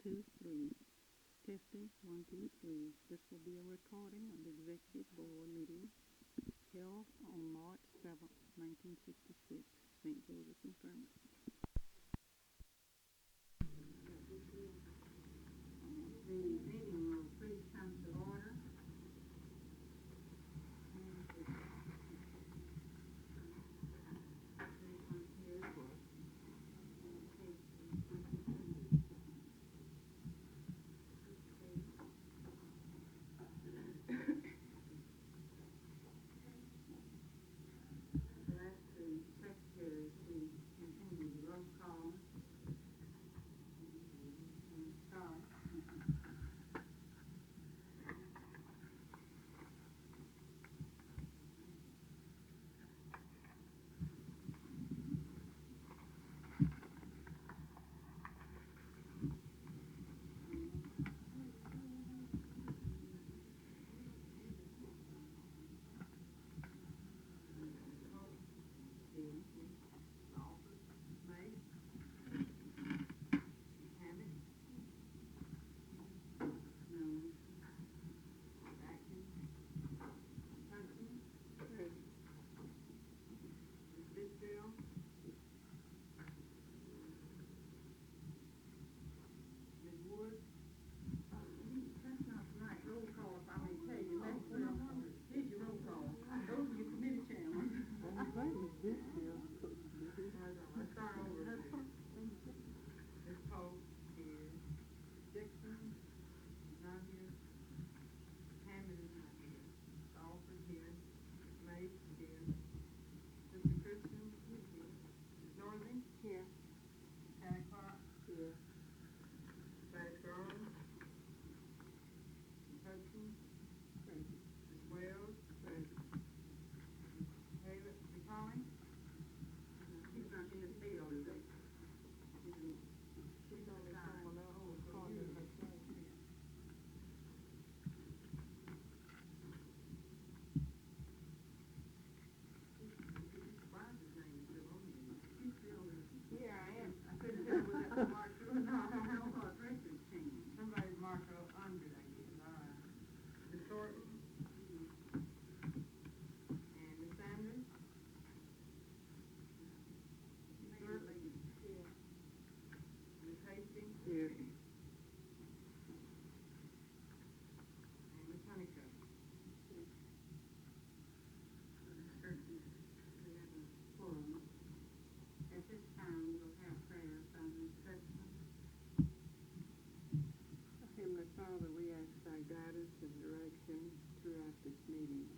two, three. Testing, one, two, three. This will be a recording of the Executive Board meeting held on March 7th, 1966, St. Joseph Infirmary. The meeting will please come to order. Secretary to continue the roll call and start. Father, we ask thy guidance and direction throughout this meeting,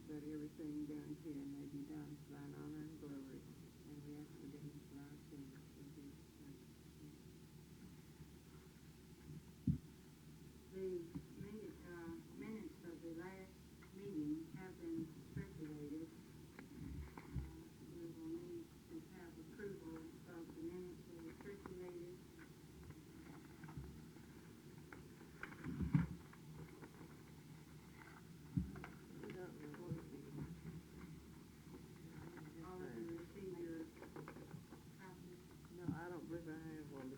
that everything done here may be done for thine honor and glory. And we ask forgiveness for our sins in Jesus' name. The minutes of the last meeting have been circulated. We will need to have approval of the minutes that were circulated.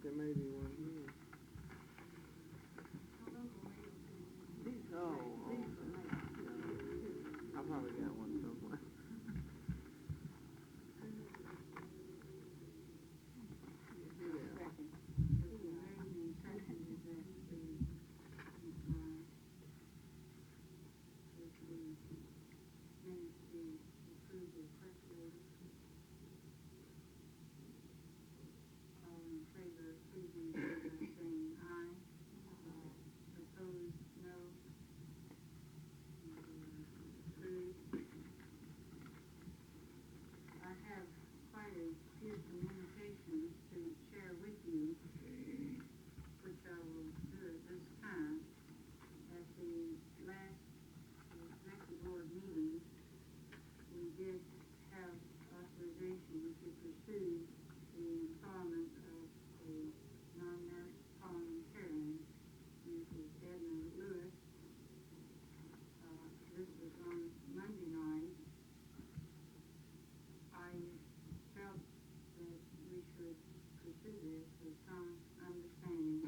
There may be one here. Oh, I probably got one somewhere. Felt that we should pursue this with some understanding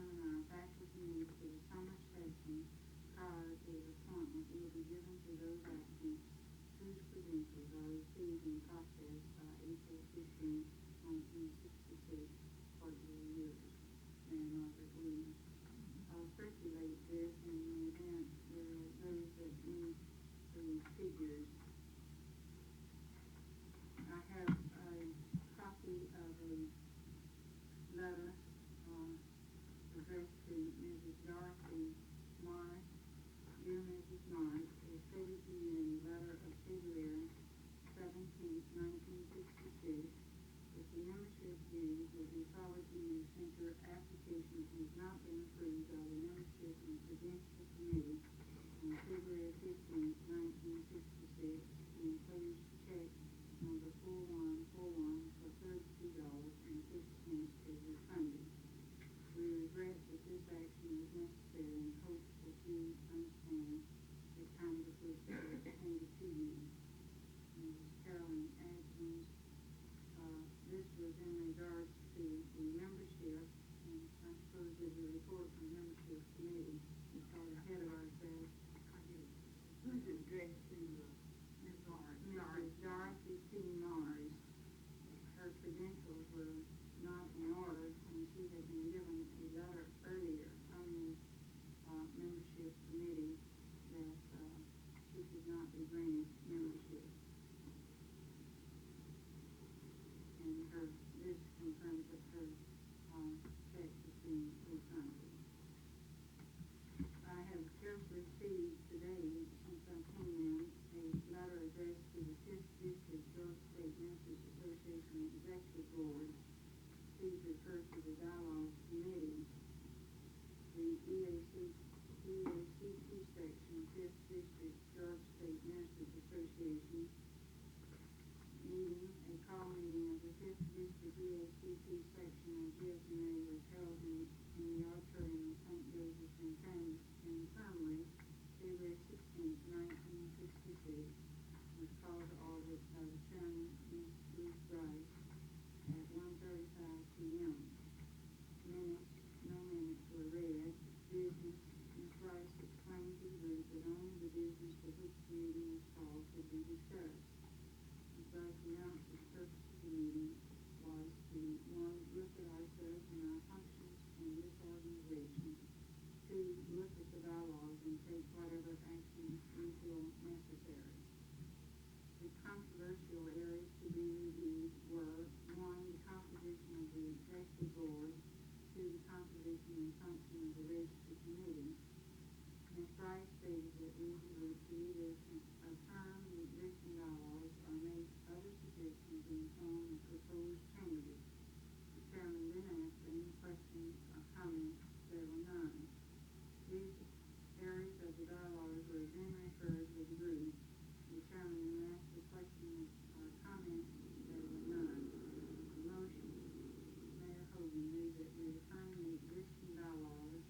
determine our faculty needs for the summer session prior to the appointment will be given to those applicants whose credentials are received and processed by April 15, 1966 for the years. Mayor Margaret Williams. I'll circulate this in the event there are those that need the figures. I have a copy of a letter addressed to Mrs. Dorothy Morris. Dear Mrs. Morris, as stated to you in the letter of February 17, 1966, if the membership dues will be followed to you since your application has not been approved by the Membership and Credential Committee on February 15, 1966, and includes check number 4141 for $32.50 as refunded. We regret that this action is necessary and hope that you understand that Congress wishes to extend it to you. Mrs. Carolyn Adkins, this was in regards to the membership, and I suppose there's a report from the membership committee. We're sort of ahead of ourselves. Who's it addressed to? Ms. Morris. Mrs. Dorothy T. Morris. Her credentials were not in order, and she had been given a letter earlier from the membership committee that she could not be granted membership. And this confirms that her check has been refunded. I have just received today, since I came in, a letter addressed to the 5th District Georgia State Nurses Association Executive Board. Please refer to the Dialogue Committee. The EACP section, 5th District Georgia State Nurses Association meeting, a call meeting of the 5th District EACP section of GSNA was held in the auditorium of St. Joseph's Infirmary, February 16, 1966, was called to order by the chairman, Ms. Ruth Bryce, at 1:35 p.m. No minutes were read. Business, Ms. Bryce explained to the group that only the business for which the meeting was called could be discussed. Ms. Bryce announced that the purpose of the meeting was to, 1, look at ourselves and our functions in this organization, 2, look at the bylaws and take whatever action we feel necessary. The controversial areas to be reviewed were 1, the composition of the executive board, 2, the composition and function of the registered committee. Ms. Price stated that we would either affirm the existing bylaws or make other suggestions in the form of proposed changes. The chairman then asked any questions or comments. There were none. These areas of the bylaws were then referred to the group. The chairman then asked a question or comment. There were none. The motion, Mayor Hogan moved that we affirm the existing bylaws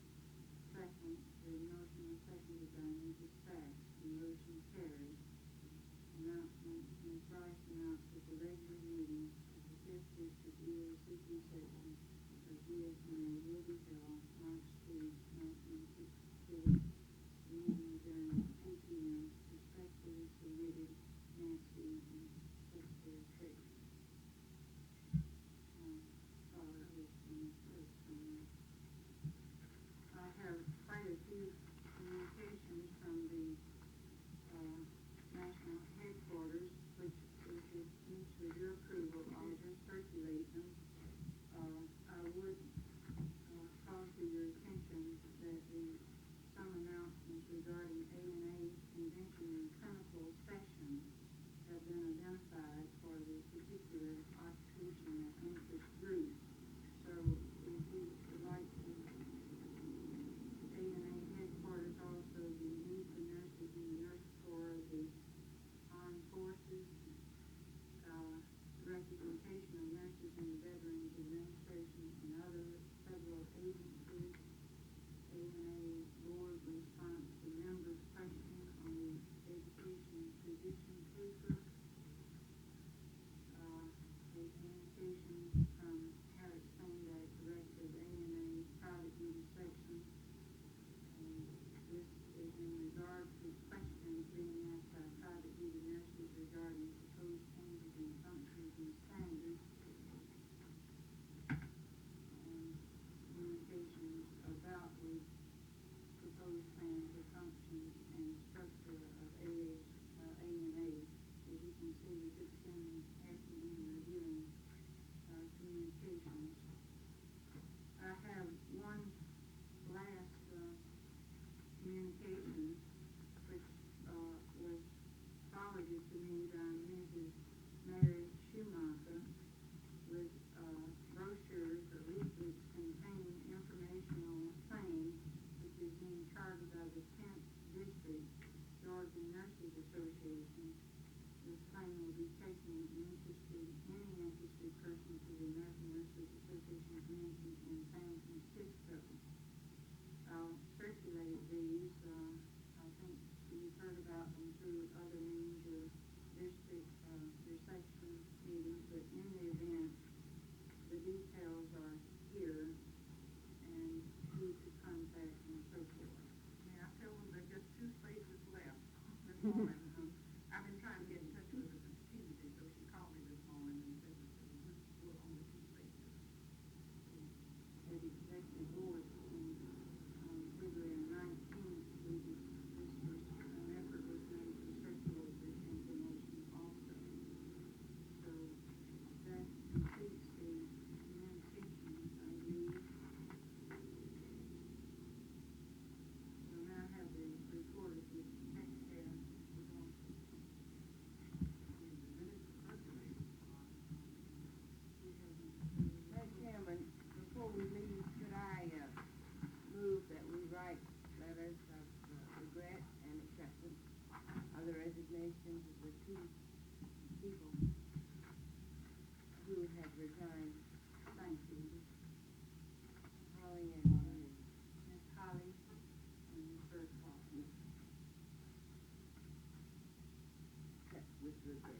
that.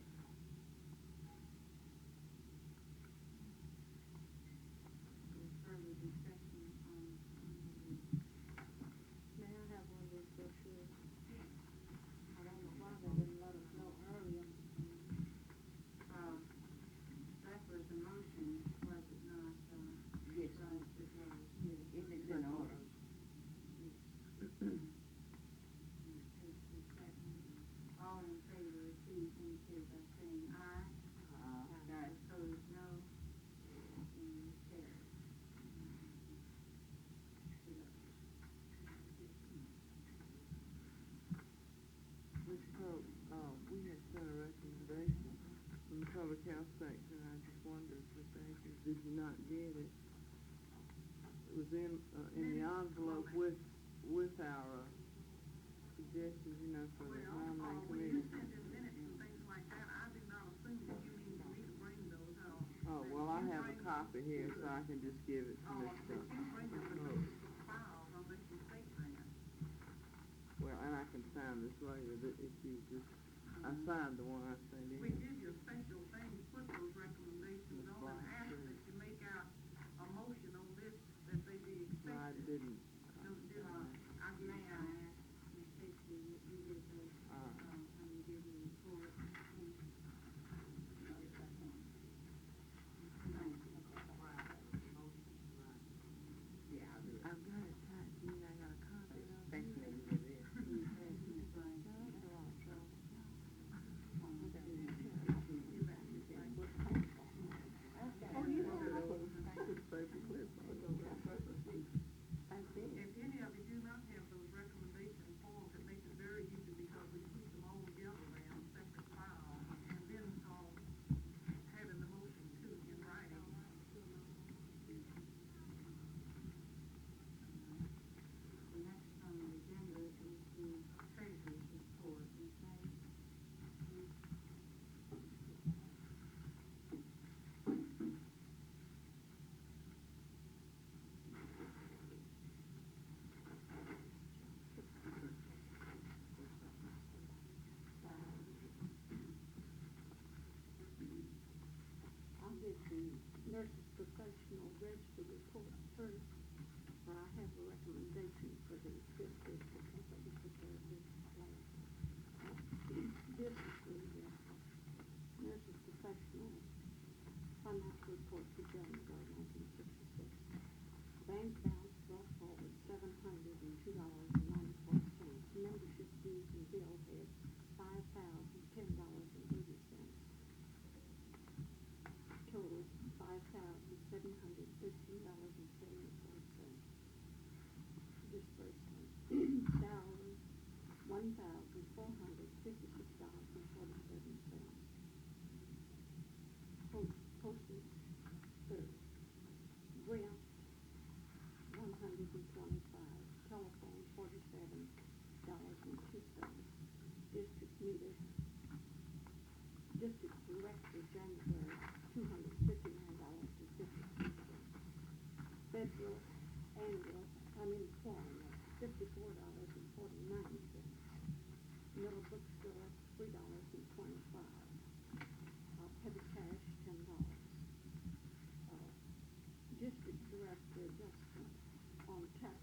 Any further discussion on this? May I have one of those brochures? I don't know why they didn't let us know earlier. That was a motion, was it not, Yes. Right, it was. If it's in order. All in favor, please indicate by saying aye. Aye. Opposed, no. And carried. Mr. Coe, we had sent a recommendation from the public health section, I just wondered if they did you not get it? It was in the envelope with our suggestions, you know, for the nominating When you committee. send in minutes and things like that, I did not assume that you needed me to bring those out. Oh, well, I have a copy here, so I can just give it to Oh, Mr. if you bring them, but Oh. those files, unless you state that. Well, and I can sign this later, that if you just, I signed the one I sent in. We give you a special thing, you put those recommendations on and ask that you make out a motion on this, that they be No, I accepted. didn't. May I ask, Ms. Casey, you did the, and you did the report. Yeah, I do. I've got it typed in, I got a copy of it. Thanks, maybe with this. If any of you do not have those recommendation forms, it makes it very easy because we keep them all together now, separate files, and then, having the motion too in writing. The next on the agenda is the treasurer's report, okay? I'll give the nurse's professional register report first, where I have a recommendation for the fifth district, I think it's the third district plan. This is the nurse's professional financial report for January 1966. Bank balance brought forward $702.94. Membership dues and bill head $5,010.80. Total $5,713.74. Disbursement. Salary $1,456.47. Postage third. Rent $125. Telephone $47.02. District meter. District director January $259.52. Federal annual unemployment $54.49. Middle bookstore $3.25. Petty cash $10. District director adjustment on tax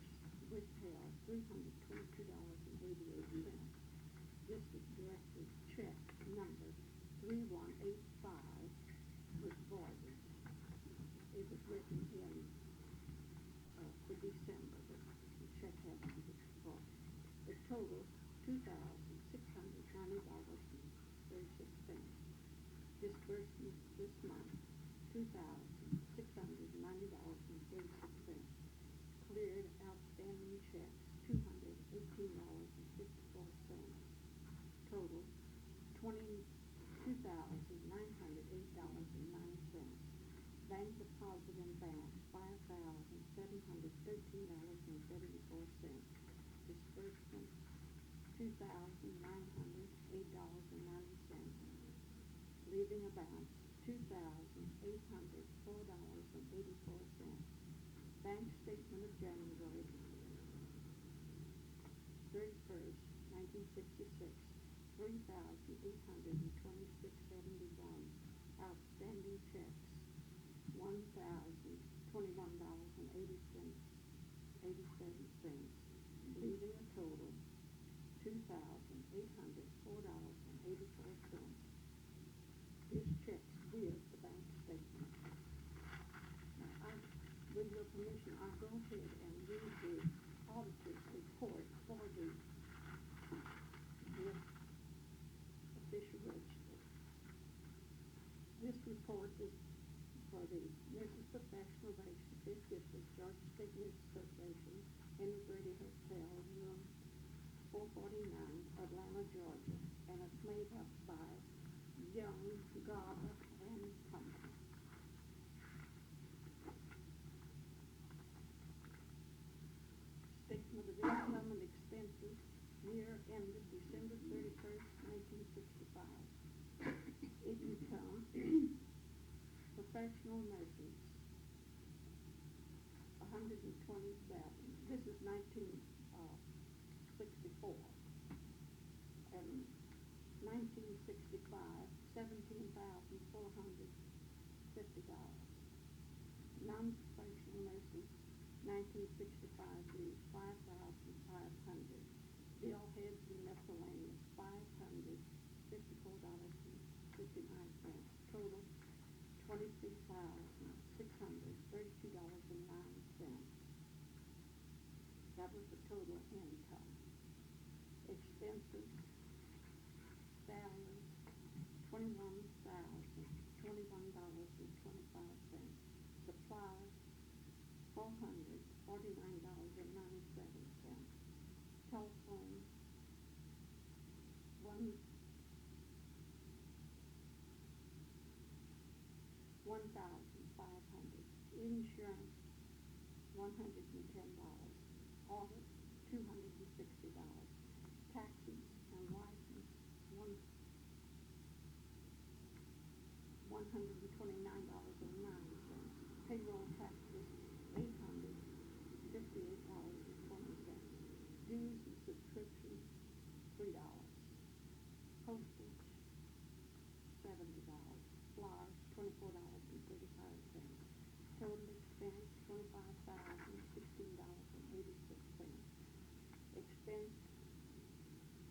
withheld $322.88. District director check number 3185 was voided. It was written in for December, but the check had to be voided. The total $2,690.36. Disbursement this month $2,690.36. Cleared outstanding checks $218.54. Total $22,908.09. Bank deposit and balance $5,713.74. Disbursement $2,908.90. Leaving a balance $2,804.84. Bank statement of January 31st, 1966, $3,820.84. $1,226.71. Outstanding checks, $1,021.87, leaving a total $2,804.84. This checks with the bank statement. Now, with your permission, I'll go ahead and read the auditor's report for the official register. This report is for the Nurses Professional Register, 5th District, Georgia State Nurses Association, Henry Brady Hotel, room 449, Atlanta, Georgia, and it's made up by Young, Garber, and Company. Statement of income and expenses, year ended December 31st, 1965. Income, professional nurses, 120,000. This is 1964. And 1965, $17,450. Non-professional nurses, 1965 is 5,500. Bill heads and miscellaneous, $554.59. Total, $23,632.09. That was the total income. Expenses, salaries, $21,021.25. Supplies, $449.97. Telephone, $1,500. Insurance, $110. Audit, $260. Taxes and license, $129.09. Payroll taxes, $858.20. Dues and subscriptions, $3. Postage, $70. Flyers, $24.35. Total expense, $25,016.86. Expense,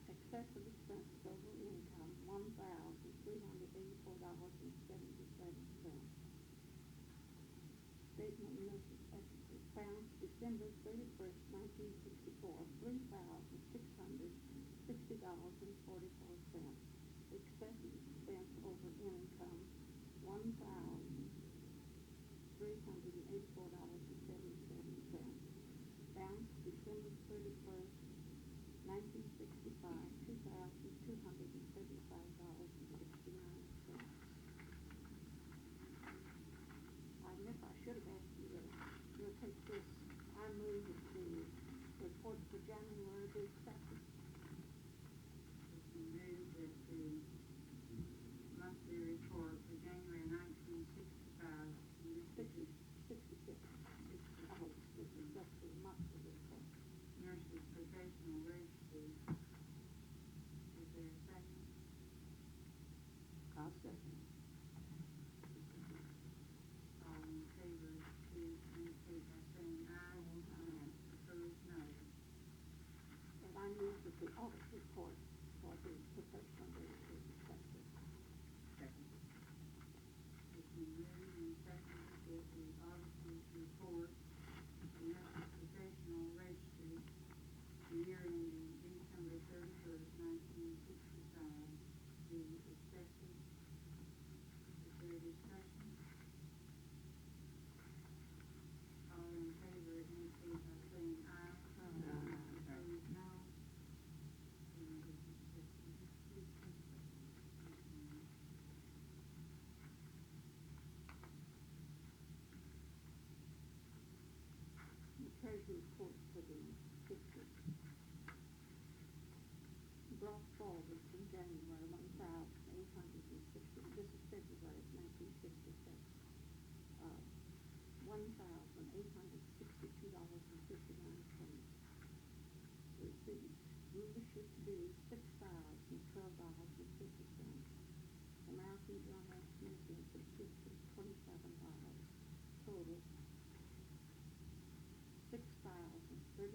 excessive expenses over income, $1,384.77. Statement of nurses extras, balance December 31st, 1964, $3,660.44. Excessive expense over income, $1,384.77. Balance December 31st, 1965, $2,275.69. I guess I should have asked you to take this. I move that the report for January be accepted. It's been moved that the monthly report for January 1965, Sixty-six. I hope this is up to the monthly report. Nurses Professional Register. Is there a second? I'll second. All in favor, please indicate by saying aye. Opposed, no. And I move that the audit report for the professional register is accepted. Second. It's been moved and seconded that the auditor's report for Nurses Professional Registry, the year ending December 31st, 1965, be accepted. Is there a discussion? All in favor indicate by saying aye. Opposed, no. And it's accepted. The treasury report for the district brought forward from January 1,860. This is February of 1966. $1,862.59. Receipts, membership dues, $6,012.50. $39.50.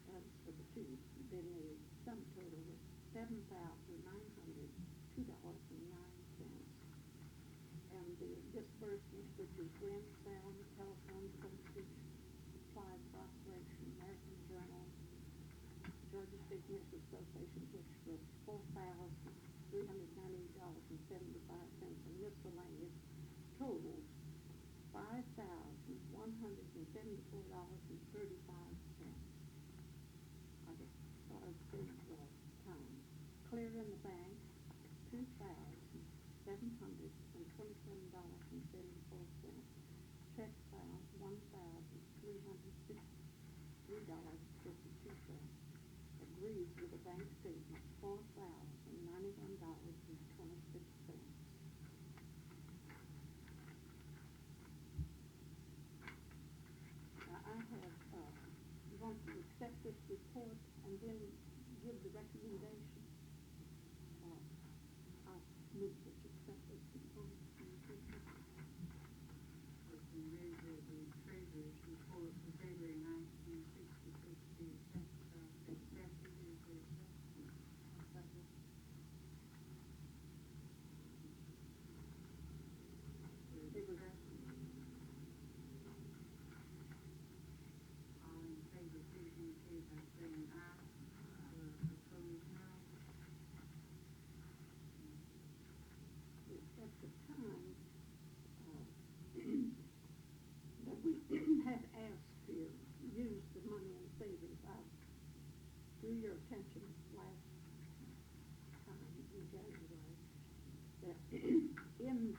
That's for the two. Then the sum total was $7,902.09. And the disbursements, which is rent, salary, telephone, postage, applied proclamation, American Journal, Georgia State Nurses Association, which was $4,398.75, and miscellaneous totals $5,174.35. I just thought I'd save time. Clear in the bank, $2,727.74. Check found, $1,363.52. Agrees with the bank statement, $4,091.26. Now, I have, want to accept this report and then give the recommendation. I'll move that you accept this report. It's been moved that the treasurer's report for February 1966 be accepted. Is there a second? It was, All in favor, please indicate by saying aye. Opposed, no. at the time, that we had asked to use the money in savings, I drew your attention last time in January, that in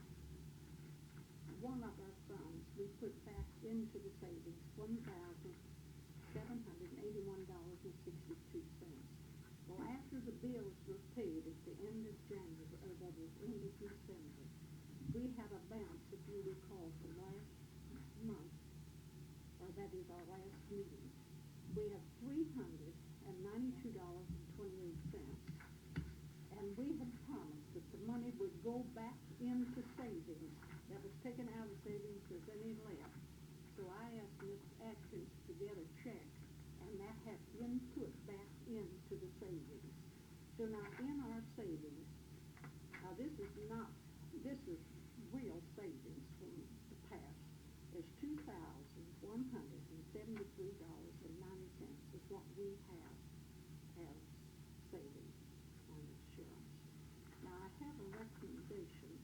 one of our funds, we put back into the savings $1,781.62. Well, after the bills were paid at the end of January, or that is end of December, we had a balance, if you recall, from last month, or that is our last meeting. We have $392.28. And we had promised that the money would go back into savings, that was taken out of savings, if there's any left. So I asked Ms. Atkins to get a check, and that has been put back into the savings. So now in our savings, this is real savings from the past. There's $2,173.90 is what we have as savings on insurance. Now I have a recommendation.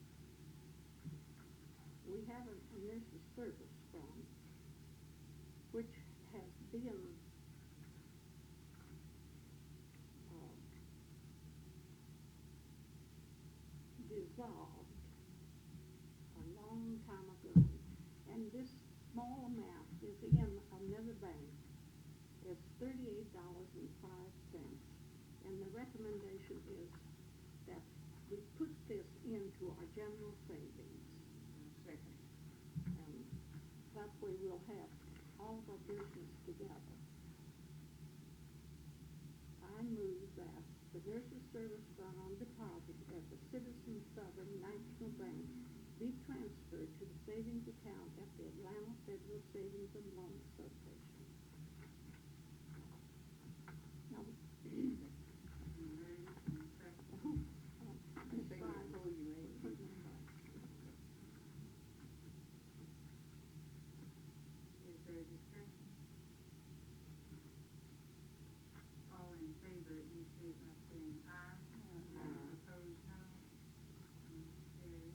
We have a nurse's service fund, which has been dissolved a long time ago, and this small amount is in another bank. It's $38.05, and the recommendation is that we put this into our general savings. Second. And that way we'll have all of our business together. I move that the nurses' service fund on deposit at the Citizen Southern National Bank be transferred to the savings account at the Atlanta Federal Savings and Loan Association. Now, You heard it, and second. Ms. Say Fry, before you add. put me back. Is there a discussion? All in favor, indicate by saying aye. Opposed, no. Carried.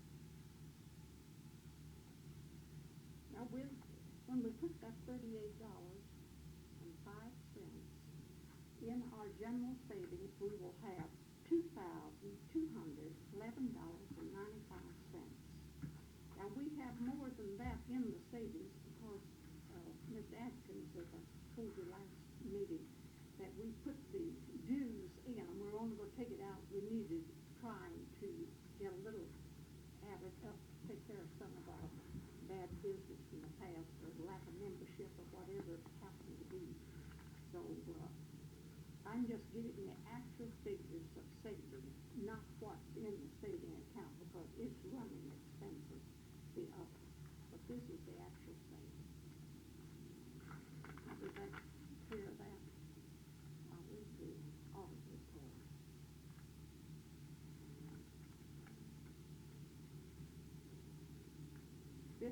Now, when we put that $38.05 in our general savings, we will have $2,211.95. Now, we have more than that in the savings because Ms. Atkins, as I told you last meeting, that we put the dues in, and we're only going to take it out. We needed trying to get a little added up to take care of some of our bad business in the past, or lack of membership, or whatever it happened to be. So I'm just giving you actual figures of savings, not what's in the saving account, because it's running expensive, the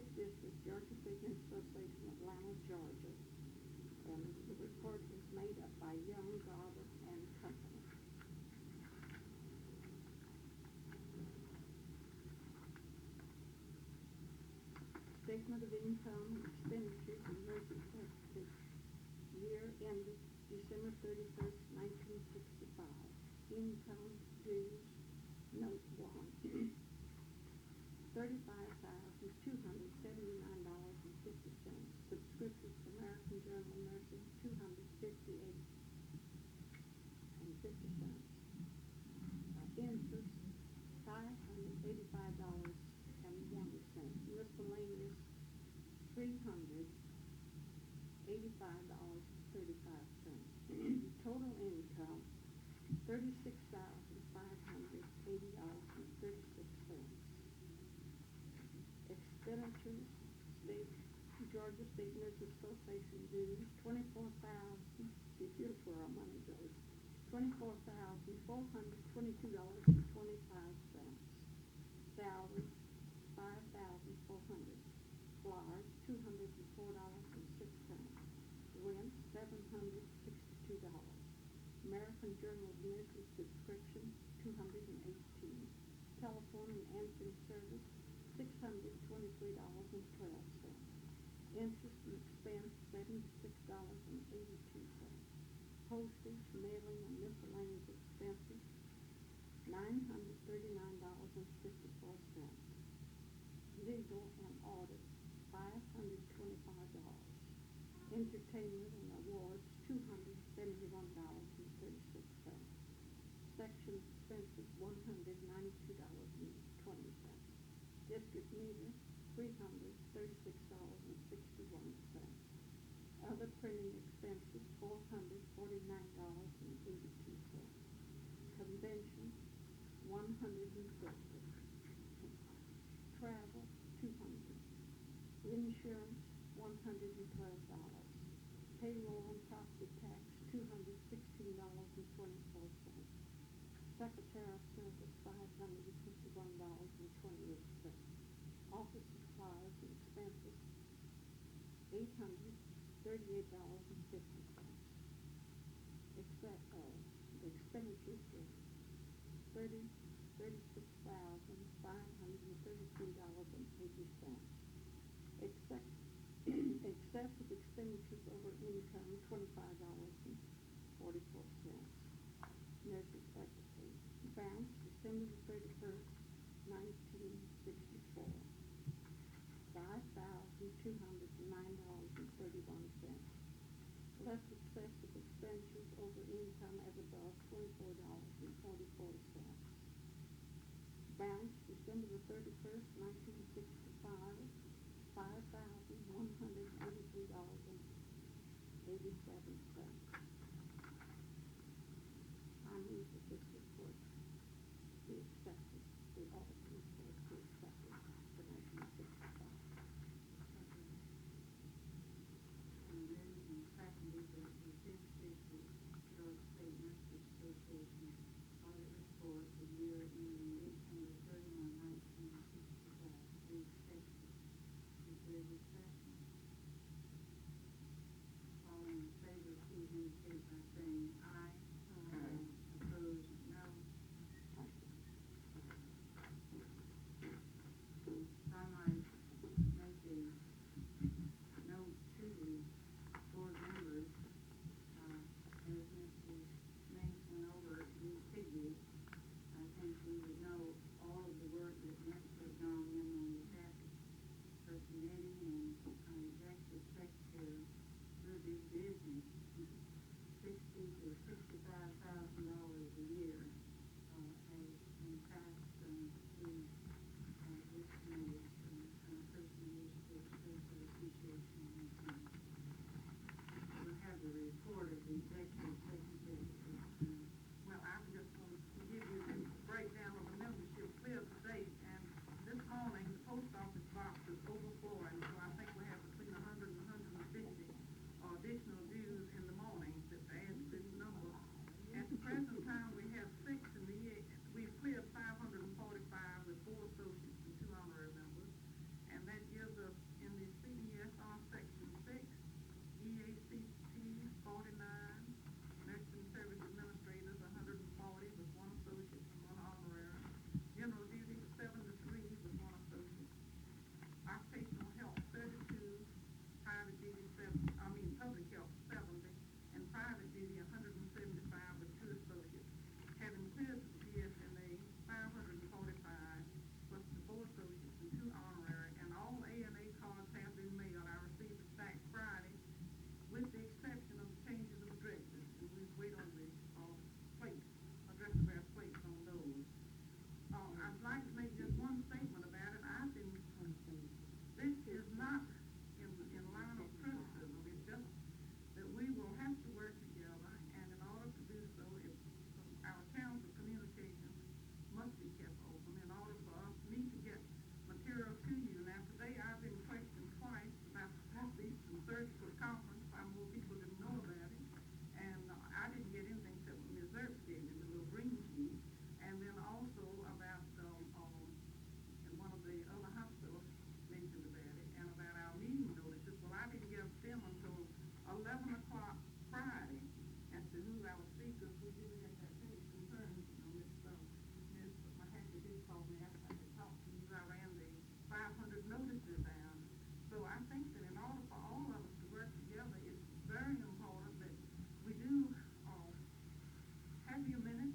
Fifth District, Georgia State Nurse Association, Atlanta, Georgia. And the report is made up by Young, Garber, and Company. Statement of income and expenditures in nursing practice year ended December 31st, 1965. Income dues, note 1. $35,279.50. Subscriptions to American Journal of Nursing, $258.50. Interest, $585.01. Miscellaneous, $385.35. Total income, $36,580.36. Expenditures, Georgia State Nurses Association dues, $24,000. See, here's where our money goes. $24,422.25. Salary, $5,400. Flyers, $204.06. Rent, $762. American Journal of Nursing subscription, $218. Telephone and answering service, $623.12. Interest and expense, $76.82. Postage, mailing, and miscellaneous expenses, $939.54. Legal and audit, $525. Entertainment and awards, $271.36. Section expenses, $192.20. District meter, $336.61. Other printing expenses, $449.82. Convention, $150. Travel, $200. Insurance, $112. Payroll and property tax, $216.24. Secretarial service, $551.28. Office supplies and expenses, $838.50. The expenditures were $36,533.80. Excessive expenditures over income, $25.44. Nursing secretary, bounce December the 31st, 1964. $5,209.31. Less excessive expenditures over income as above, $24.44. Bounce December the 31st, 1965, $5,183.87. I move that this report be accepted, the audit report be accepted for 1965. And moved and seconded that the Fifth District, Georgia State Nurses Association audit report for the year ending December 31, 1965 be accepted. Is there a discussion? All in favor? this out. So I think that in order for all of us to work together, it's very important that we do, have your minutes,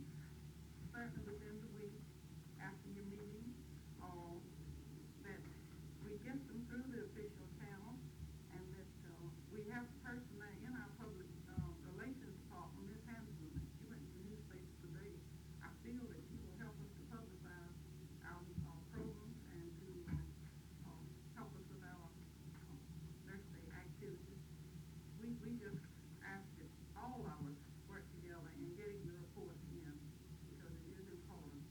certainly within the week after your meeting, that we get them through the official channel, and that, we have a person there in our public, relations department, Ms. Hanson, she went to the newspaper today. I feel that she will help us to publicize our programs and to, help us with our, Nurse Day activities. We just ask that all of us work together in getting the reports in, because it is important.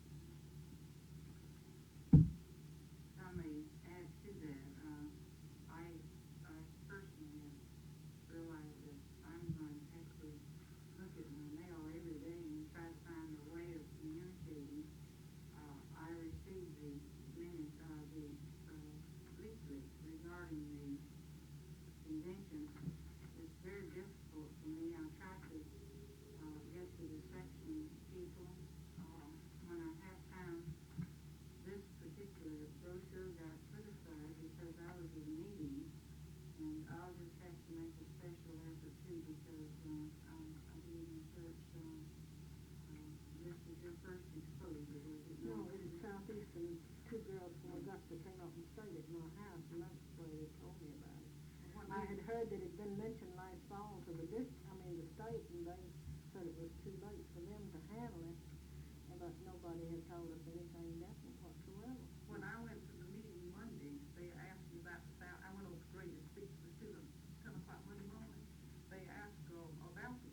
If I may add to that, I personally have realized that I'm going to have to look at my mail every day and try to find a way of communicating. I received the minutes, the leaflet regarding the convention. It's very difficult for me. I try to get to the section people when I have time. This particular brochure got put aside because I was at a meeting, and I'll just have to make a special effort too, because I didn't search. This is your first exposure, was it No, not? it was Southeastern, two girls from Augusta came up and stayed at my house, and that's the way they told me about it. I had heard that it'd been mentioned last fall to the the state, and they said it was too late for them to handle it, but nobody had told us anything definite whatsoever. When I went to the meeting Monday, they asked me about I went over to Gray to speak to the students, 10 o'clock Monday morning. They asked, about the,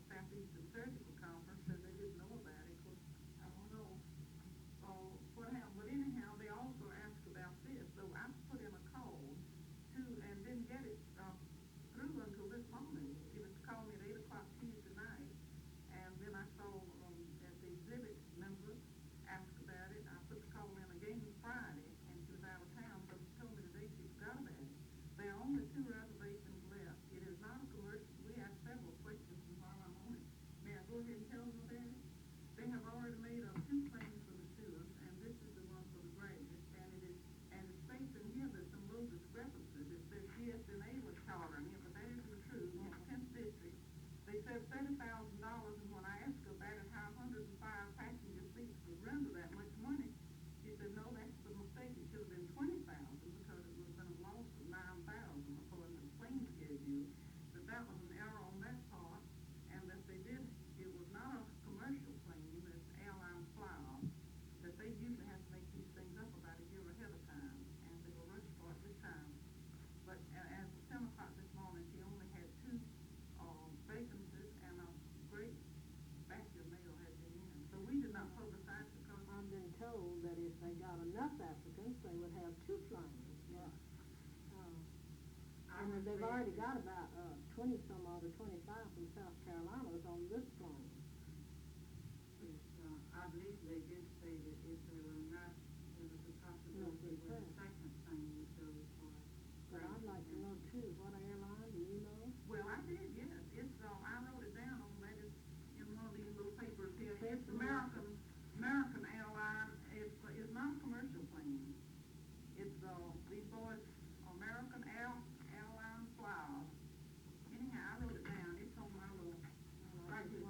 Southeastern Surgical Conference, said they didn't know about it, 'cause I don't know, what happened. But anyhow, they also asked about this, so I put in a call to, and didn't get it, through until this morning. She was calling me at 8 o'clock Tuesday night, and then I saw, at the exhibit member asked about it. I put the call in again Friday, and she was out of town, so she told me today she forgot about it. There are only 2 reservations left. It is not a commercial. We asked several questions, and while I'm on it, may I go ahead and tell them about it? They have already made up 2 claims for the students, and this is the one for the graduates, and it states in here there's some little discrepancies. It says GSNA was chartering it, but that isn't true. In the 10th district, they said $30,000, and when I asked her about it, how 105 passenger seats would render that much money, she said, no, that's the mistake. It should have been 20,000, because it would have been a loss of 9,000 according to the plane schedule. That was an error on that part, and that it was not a commercial plane, it's airline fly-off, that they usually have to make these things up about a year ahead of time, and they were rushed for it this time. But as of 10 o'clock this morning, she only had 2 vacancies, and a great batch of mail had been in. So we did not publicize it, because I've been told that if they got enough applicants, they would have 2 planes. Yeah. And they've already got about 20 some odd or 25 from South Carolina on this plane. Yes, I believe they did say that if there were not, there was a possibility with a second thing we chose for. But I'd like to know too, what airline, do you know? Well, I did, yes. It's, I wrote it down on that, it's in one of these little papers here. Okay. It's American Airline. It's not a commercial plane. It's, these boys, American Airline fly-off. Anyhow, I wrote it down. It's on my little, right here.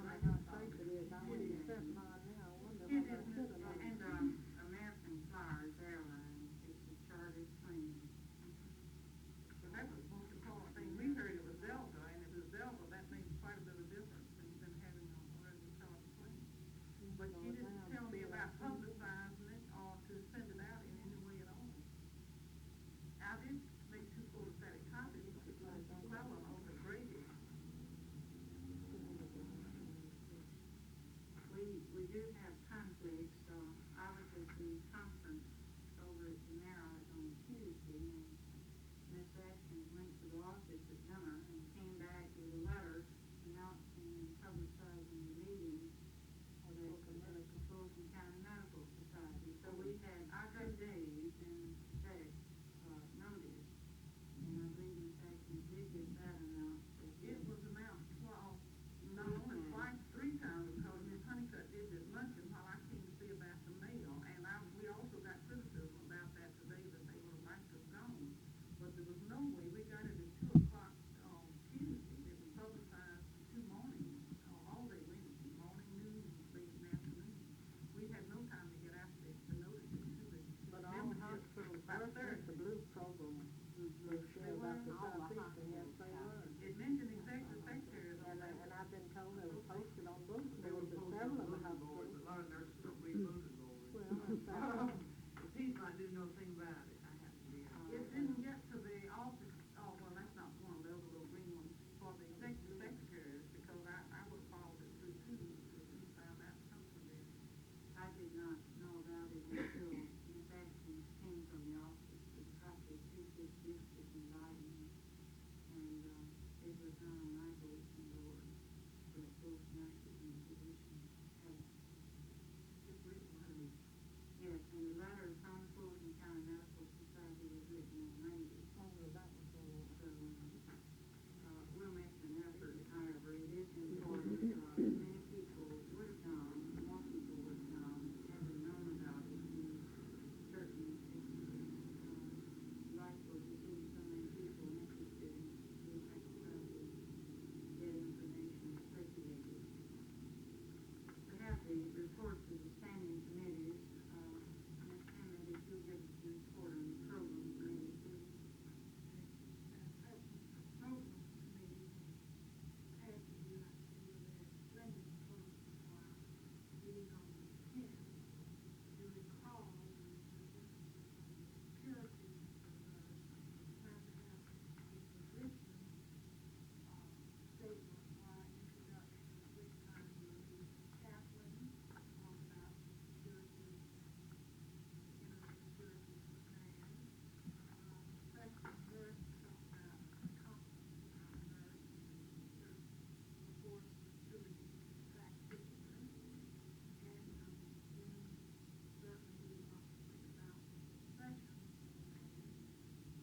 was not on my bulletin board, but both nurses and physicians have. It's written, honey. Yes, and the letter from the Fulton County Medical Society was written on Monday. Oh, well, that was all right. So, we'll make an effort, however, it is important, many people would have gone, more people would have gone, having known about it, and certain, likely to see so many people interested in, we have to probably get information circulated. We have the reports of the standing committees, Ms. Hammond, if you'll give us a report on the program committee, please. Program committee had to do, I see, their London program meeting on the 10th. You recall, the security trying to have a position statement or introduction, at which time you need chaplain, talk about security, inner security for man. Section nurse talk about competency of nurse, before security practitioner. And then certainly we want to think about profession.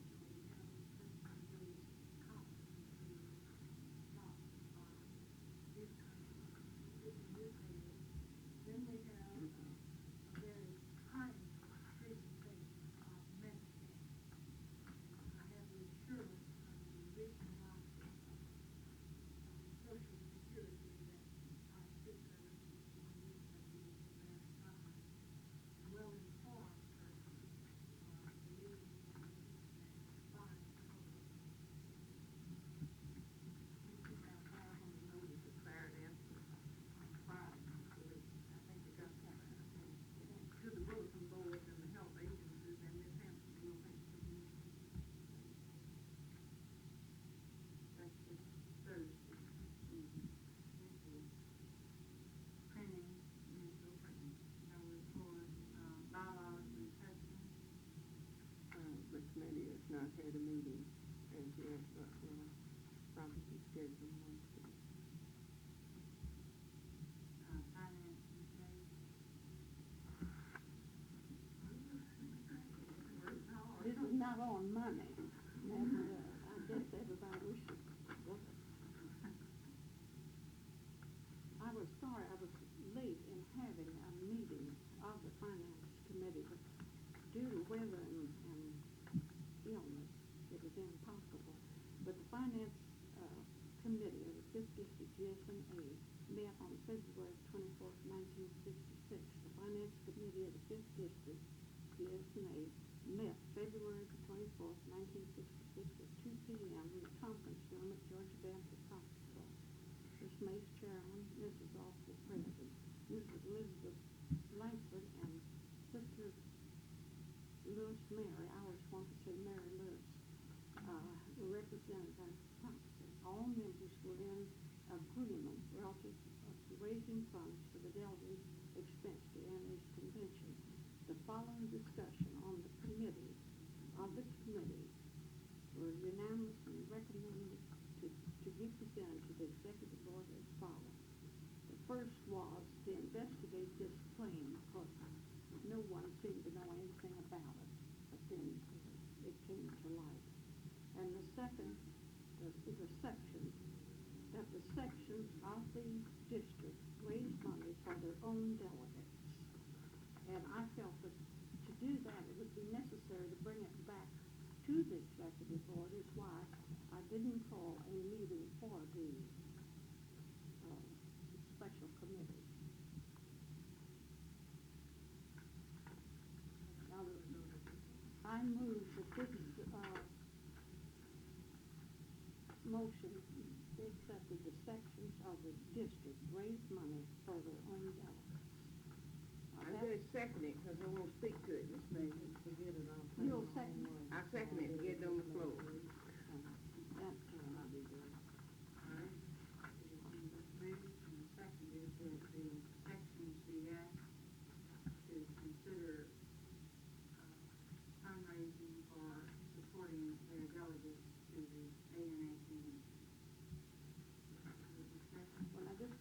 So we have a person-based competency talk on this country, sitting this area. Then we have a very timely presentation of Medicare. I have the assurance from the original office of Social Security that our sister, on this has been very fine, well-informed person, believing in fine program. We should have five on the notice expired after five, so that, I think it got sent to the bulletin board and the health agencies, and Ms. Hampton will make the submission. That's this Thursday. Okay. Printing, mental printing, no report, bylaws and testing. The committee has not had a meeting as yet, but we'll probably schedule one soon. Finance and trade. Worked hard. This is not on money, and, I guess everybody should look at. I was sorry I was late in having a meeting of the finance committee, but due to weather and illness, it was impossible. But the finance, committee of the Fifth District GSNA met on February 24th, 1966. The finance committee of the Fifth District GSNA met February 24th, 1966 at 2 p.m. in the conference room at Georgia Baptist Hospital. Miss Mace Chairman, Mrs. Alfred President, Mrs. Elizabeth Langford, and Sister Lewis Mary, I always want to say Mary Lewis, were represented by proxy. All members were in agreement relative to raising funds for the Delvin expense to ANA's convention. The following discussion on the committee were unanimously recommended to be presented to the executive board as follows. The first was to investigate this claim, because no one seemed to know anything about it, but then it came to light. And the second is a section that the sections of the district raise money for their own delegates. And I felt that to do that, it would be necessary to bring it back to the executive board, is why I didn't call a meeting for the special committee. Now, I move that this motion be accepted. The sections of the district raise money for their own delegates. I just second it, cause I won't speak to it, Miss Mason. Forget it, I'll pay You'll my own second it? way. I second it, get it on the floor. That, That'd be great. All right. It has been moved and seconded that the sections be asked to consider fundraising for supporting their delegates to the ANA convention.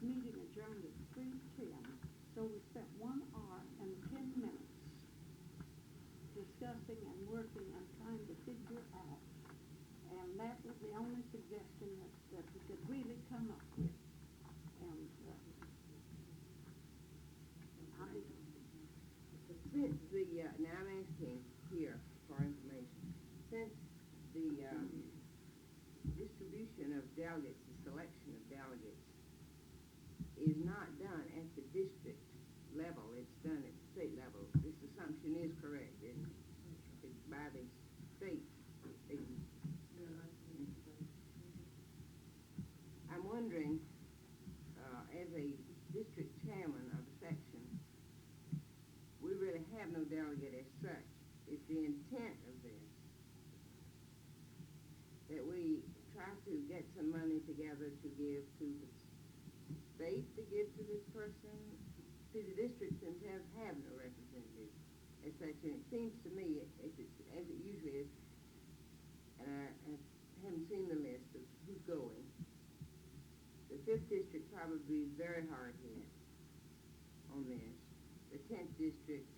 meeting adjourned at 3:10, so we spent 1 hour and 10 minutes discussing and working and trying to figure out. And that was the only suggestion that we could really come up with. And, I mean, Since now I'm asking here for information, since the, distribution of delegates, the selection of delegates is not done at the district level, it's done at the state level, this assumption is correct, isn't it? It's by the state. I'm wondering, as a district chairman of a section, we really have no delegate as such. Is the intent of this that we try to get some money together to give to the state to give to this person? See, the districts themselves have no representative as such, and it seems to me, as it usually is, and I haven't seen the list of who's going, the 5th district probably is very hard hit on this. The 10th district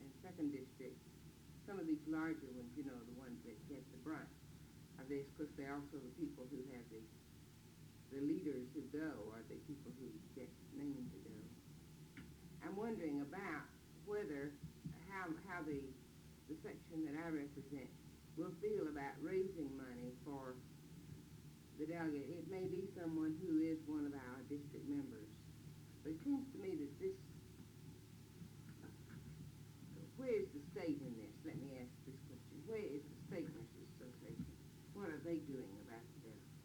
and 2nd district, some of these larger ones, you know, the ones that get the brunt of this, because they're also the people who have the leaders who go, or the people who get named to go. I'm wondering about whether, how the section that I represent will feel about raising money for the delegate. It may be someone who is one of our district members, but it seems to me that this, where is the state in this? Let me ask this question. Where is the State Nurses Association? What are they doing about the delegate?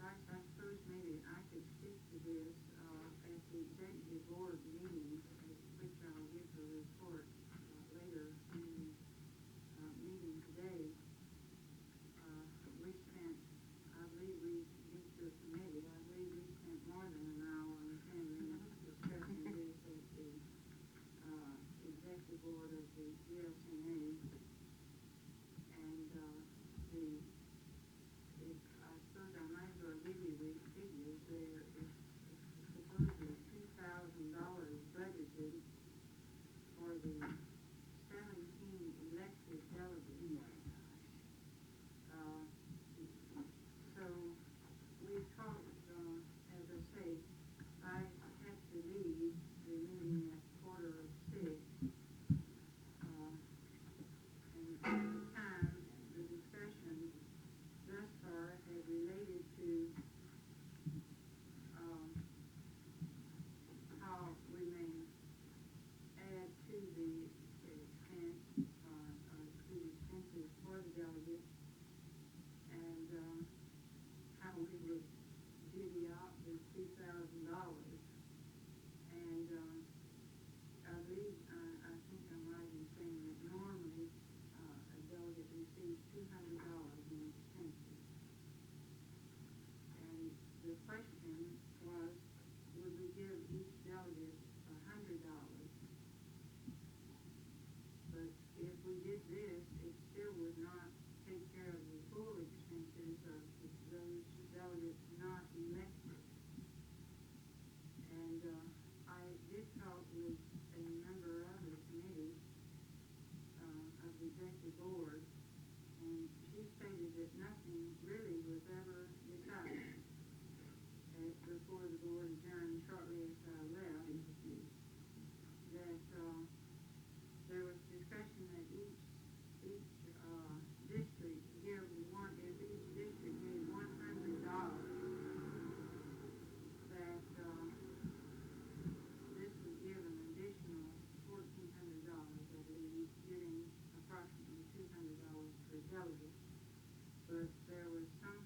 I suppose maybe I could speak to this, at the executive board meeting, at which I'll give a report, later in the, meeting today. We spent, I believe we went to a committee, I believe we spent more than an hour and 10 minutes discussing this at the, executive board of the GSNA. And, I suppose I might as well give you the figures. There is supposedly $2,000 budgeted for the 17 elected delegates. So we talked, as I say, I had to leave the meeting at 5:45. And at the time, the discussion thus far had related to how we may add to the expense, to the expenses for the delegates, and how we would divvy out the $2,000. And I believe, I think I'm right in saying that normally a delegate receives $200 in expenses. And the question was, would we give each delegate $100? But if we did this, it still would not take care of the full expenses of those delegates not elected. And I did talk with a member of the committee, of the executive board, and she stated that nothing really was ever decided before the board adjourned shortly after I left. That there was discussion that each district here would want, if each district gave $100, that this would give an additional $1,400, I believe, giving approximately $200 per delegate. But there was some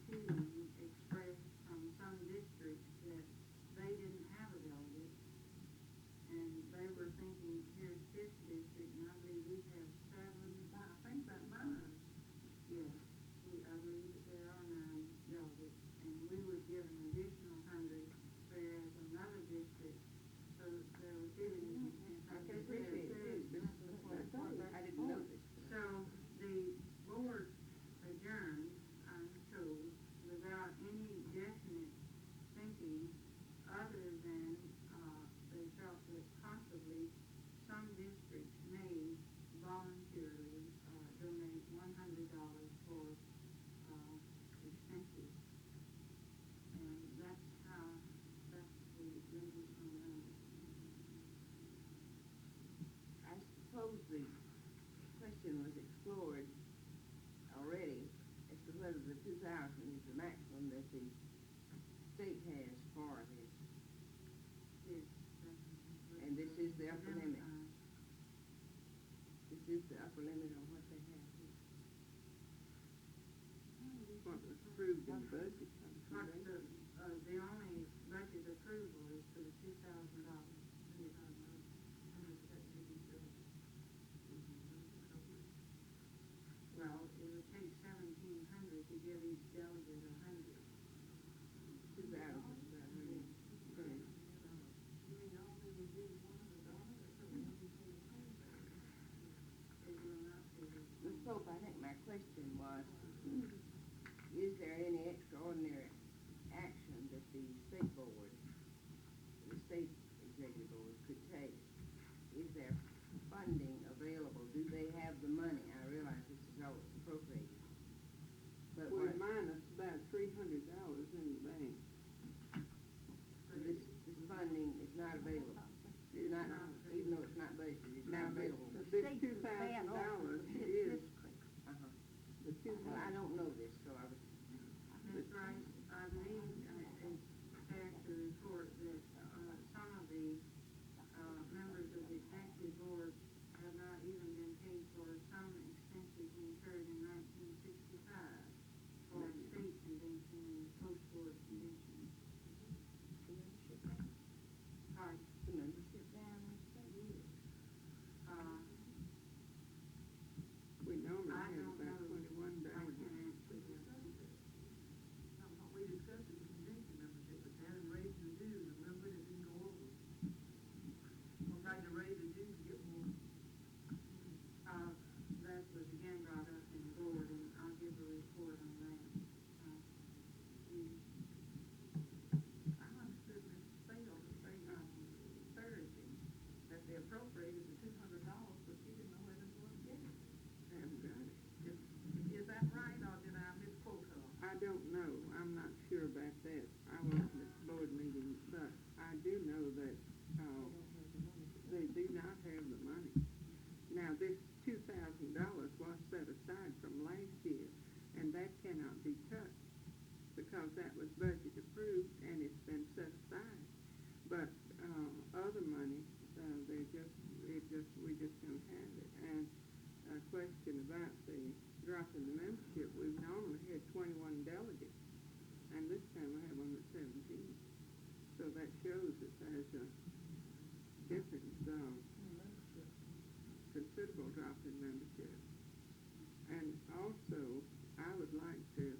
is the upper limit on what they have here? What was approved in the budget comes from What's that. the only budget approval is for the $2,000. Well, it would take 1,700 to give each delegate 100. 2,000, about 100. Okay. It will not be. Ms. Pope, I think my question was, is there any extraordinary action that the state board, the state executive board could take? Is there funding available? Do they have the money? I realize this is all appropriated. But We're what, minus about $300 in the bank. this funding is not available. It's not, even though it's not budgeted, it's Now, not available. this $2,000 is, Uh-huh. the two Well, I don't know this, so I was, Ms. Rice, I believe it's fair to report that some of the members of the executive board have not even been paid for some expenses incurred in 1965 for state convention and post-board convention. Pardon? the membership down in state. Uh, we normally I have don't about know. 21 I delegates. can answer that. We discussed the convention membership, but that and raising the dues, remember, it didn't go over. We're trying to raise the dues to get more. That was again brought up in the board, and I'll give a report on that. I understood Ms. Sales to say on Thursday that they appropriated the $200, but she didn't know where they were going to get it. Haven't got it. Is that right, or did I misquote her? I don't know, I'm not sure about that. I wasn't at the board meeting, but I do know that, they do not have the money. Now, this $2,000 was set aside from last year, and that cannot be touched, because that was budget approved, and it's been set aside. But, other money, we just don't have it. And a question about the drop in the membership, we've normally had 21 delegates, and this time we have one at 17. So that shows that there's a difference, considerable drop in membership. And also, I would like to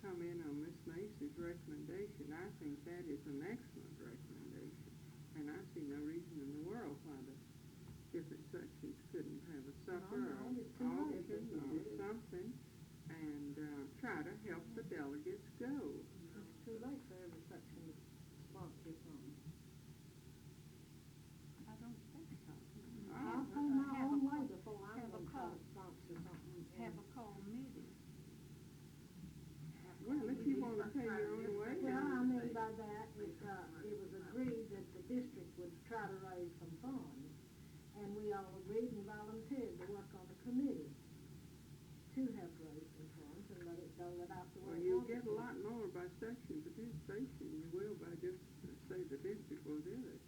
come in on Ms. Macy's recommendation. I think that is an excellent recommendation, and I see no reason in the world why the different sections couldn't have a supper or auction or something, and try to help the delegates go. It's too late for every section to sponsor something. I don't think so. I'll pay my own way before I'm gonna try to sponsor something. Have a call meeting. Well, if you want to pay your own way. Well, I mean by that, it was agreed that the district would try to raise some funds, and we all agreed and volunteered to work on a committee to help raise some funds and let it go without the Well, way. you'll get a lot more by section participation, you will by just say the district will do it.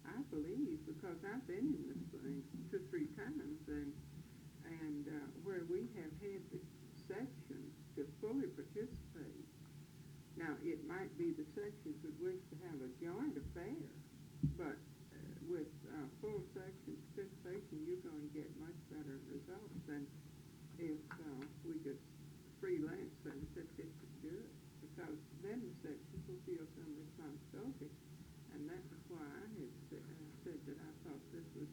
I believe, because I've been in this thing 2 or 3 times, and where we have had the sections to fully participate. Now, it might be the sections would wish to have a joint affair, but with full section participation, you're going to get much better results than if we just freelance and said this is good, because then the sections will feel some responsibility. And that was why I had said that I thought this was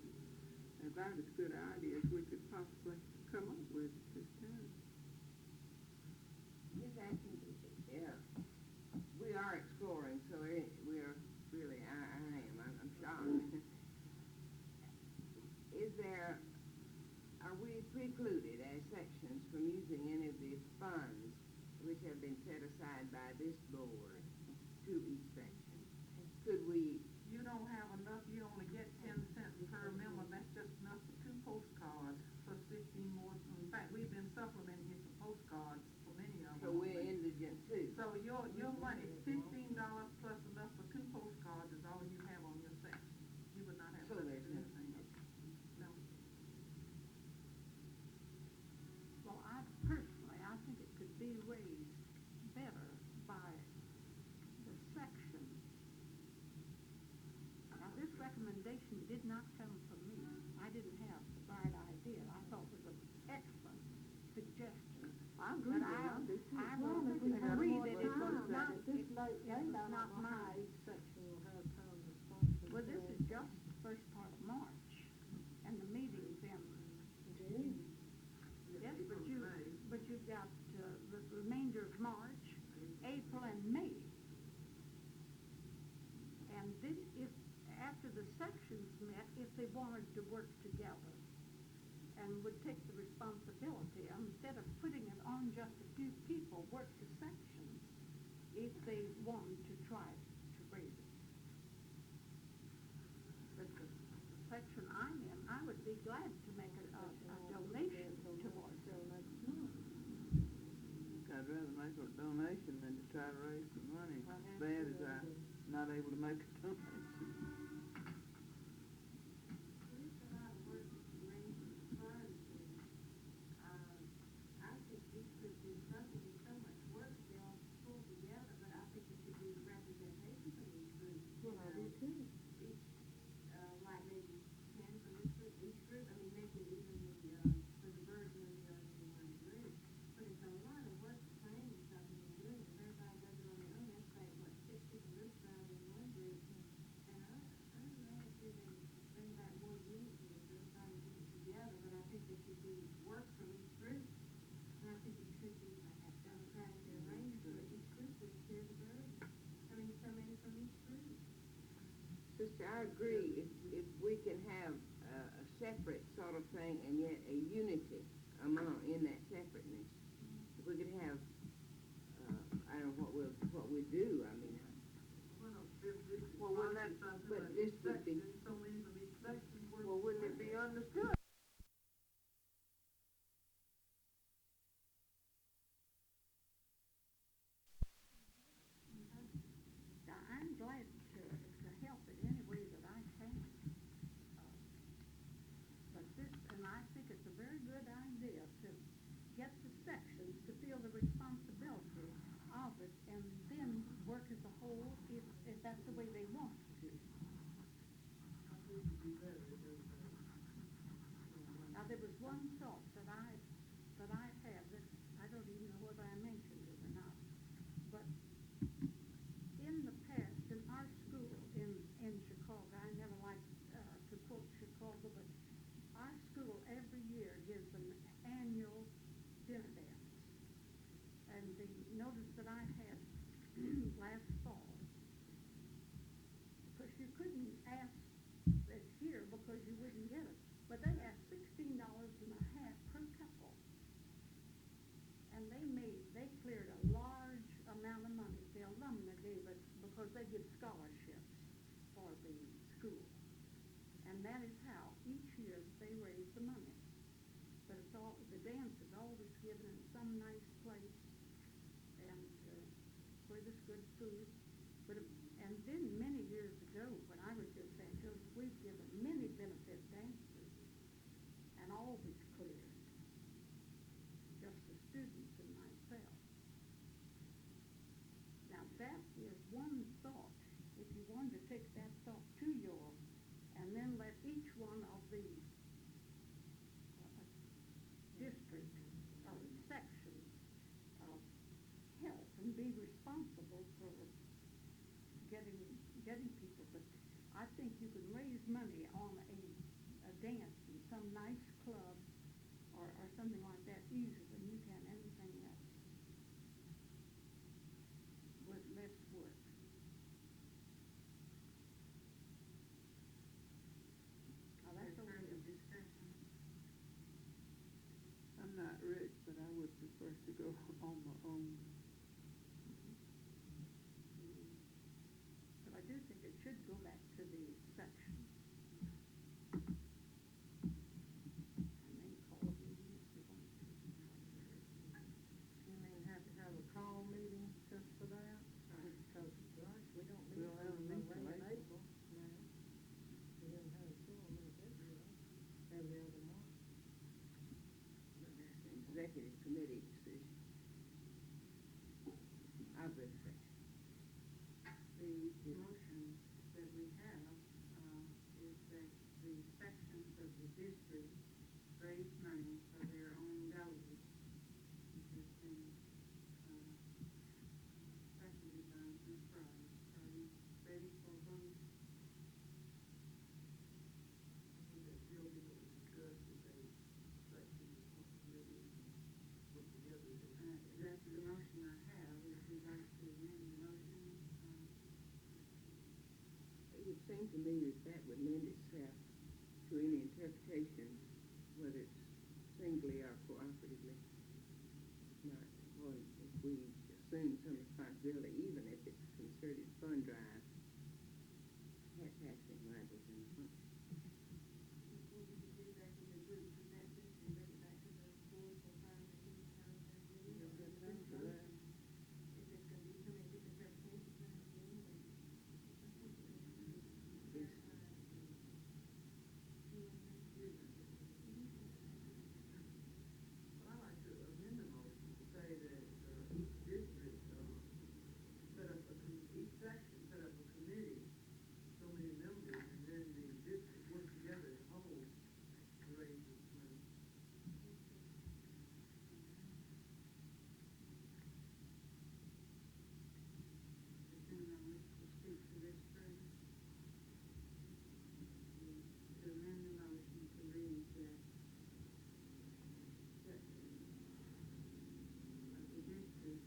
about as good an idea as we could possibly come up with this time. Ms. Atkins, yeah, we are exploring, so we are really, I'm shocked. Are we precluded as sections from using any of the funds which have been set aside by this board to each section? Could we? You don't have enough, you only get 10 cents per member, that's just enough for 2 postcards plus 15 more. In fact, we've been supplementing it for postcards for many of them. So we're indigent too. So your money, $15 plus enough for 2 postcards is all you have on your section. You would not have So enough there's for no- anything. No. they wanted to work together and would take the responsibility, instead of putting it on just a few people, work the sections if they wanted to try to raise it. But the section I'm in, I would be glad to make a donation towards it. I'd rather make a donation than to try to raise some money, I as have bad to, as I'm not able to make a donation. It's a lot of work to raise funds, and, I think this could be something, it's so much work, they all pull together, but I think it should be representation from each group. Well, I do too. Each, like maybe 10 from each group, I mean, make it even for the burden of the other one group. But it's a lot of work planning something and doing it, if everybody does it on their own, that's like, what, 6 different groups rather than one group. And I'm glad to bring back more unity if everybody gets it together, but I think there should be work from each group. And I think it should be democratically arranged so that each group would share the burden. I mean, so many from each group. Sister, I agree, if we can have a separate sort of thing and yet a unity among, in that separateness. If we could have, I don't know what we do, I mean, Well, wouldn't that, but this would be, So many from each section work. well, wouldn't it be understood? Now, I'm glad to help in any way that I can. But this, and I think it's a very good idea to get the sections to feel the responsibility of it and then work as a whole if that's the way they want to. Now, there was one thought that I have that I don't even know whether I mentioned it or not, but in the past, in our school in Chicago, I never liked to quote Chicago, but our school every year gives an annual dinner dance. And the notice that I had last fall, because you couldn't ask this year because you wouldn't get it, but they asked $16.50 per couple. And they cleared a large amount of money. The alumni gave it because they give scholarships for the school. And that is how each year they raise the money. But it's all, the dance is always given in some nice place and where there's good food. But and then many years ago, when I was just St. Joseph, we've given many benefit dances and always cleared. Just the students and myself. Now that is one thought. If you wanted to take that thought to your, and then let each one of the district or sections help and be responsible for getting people. But I think you can raise money on a dance in some nice club or something like that easier than you can anything else with less work. Now that's There's a further way. discussion. I'm not rich, but I would prefer to go on my own. But I do think it should go back to the section. And then call a meeting if we want to. You mean have to have a call meeting just for that? Because, gosh, we don't We need don't have a one meeting right in till April now. We didn't have a full meeting every other month. but that's an executive committee decision. Of this section. The motion that we have, is that the sections of the district raise money for their own delegates. It has been, seconded by Ms. Fry. Are you ready for a vote? That's the motion I have. If you'd like to amend the motion, It would seem to me that that would lend itself to any interpretation, whether it's singly or cooperatively. Not, or if we assume some responsibility, even if it's concerted fund drive, passing libraries in the function. Before we could do that, we could present this and bring it back to the board for final decision, how it's gonna do it. Yeah, Or good if time it's for that. If it's gonna be so many different interpretations, then again, then I think we can Yes. verify. Well, I'd like to amend the motion to say that, each district, set up each section set up a committee, so many members, and then the district work together as a whole to raise this money. Does anyone wish to speak to this further? To amend the motion to read that section of the district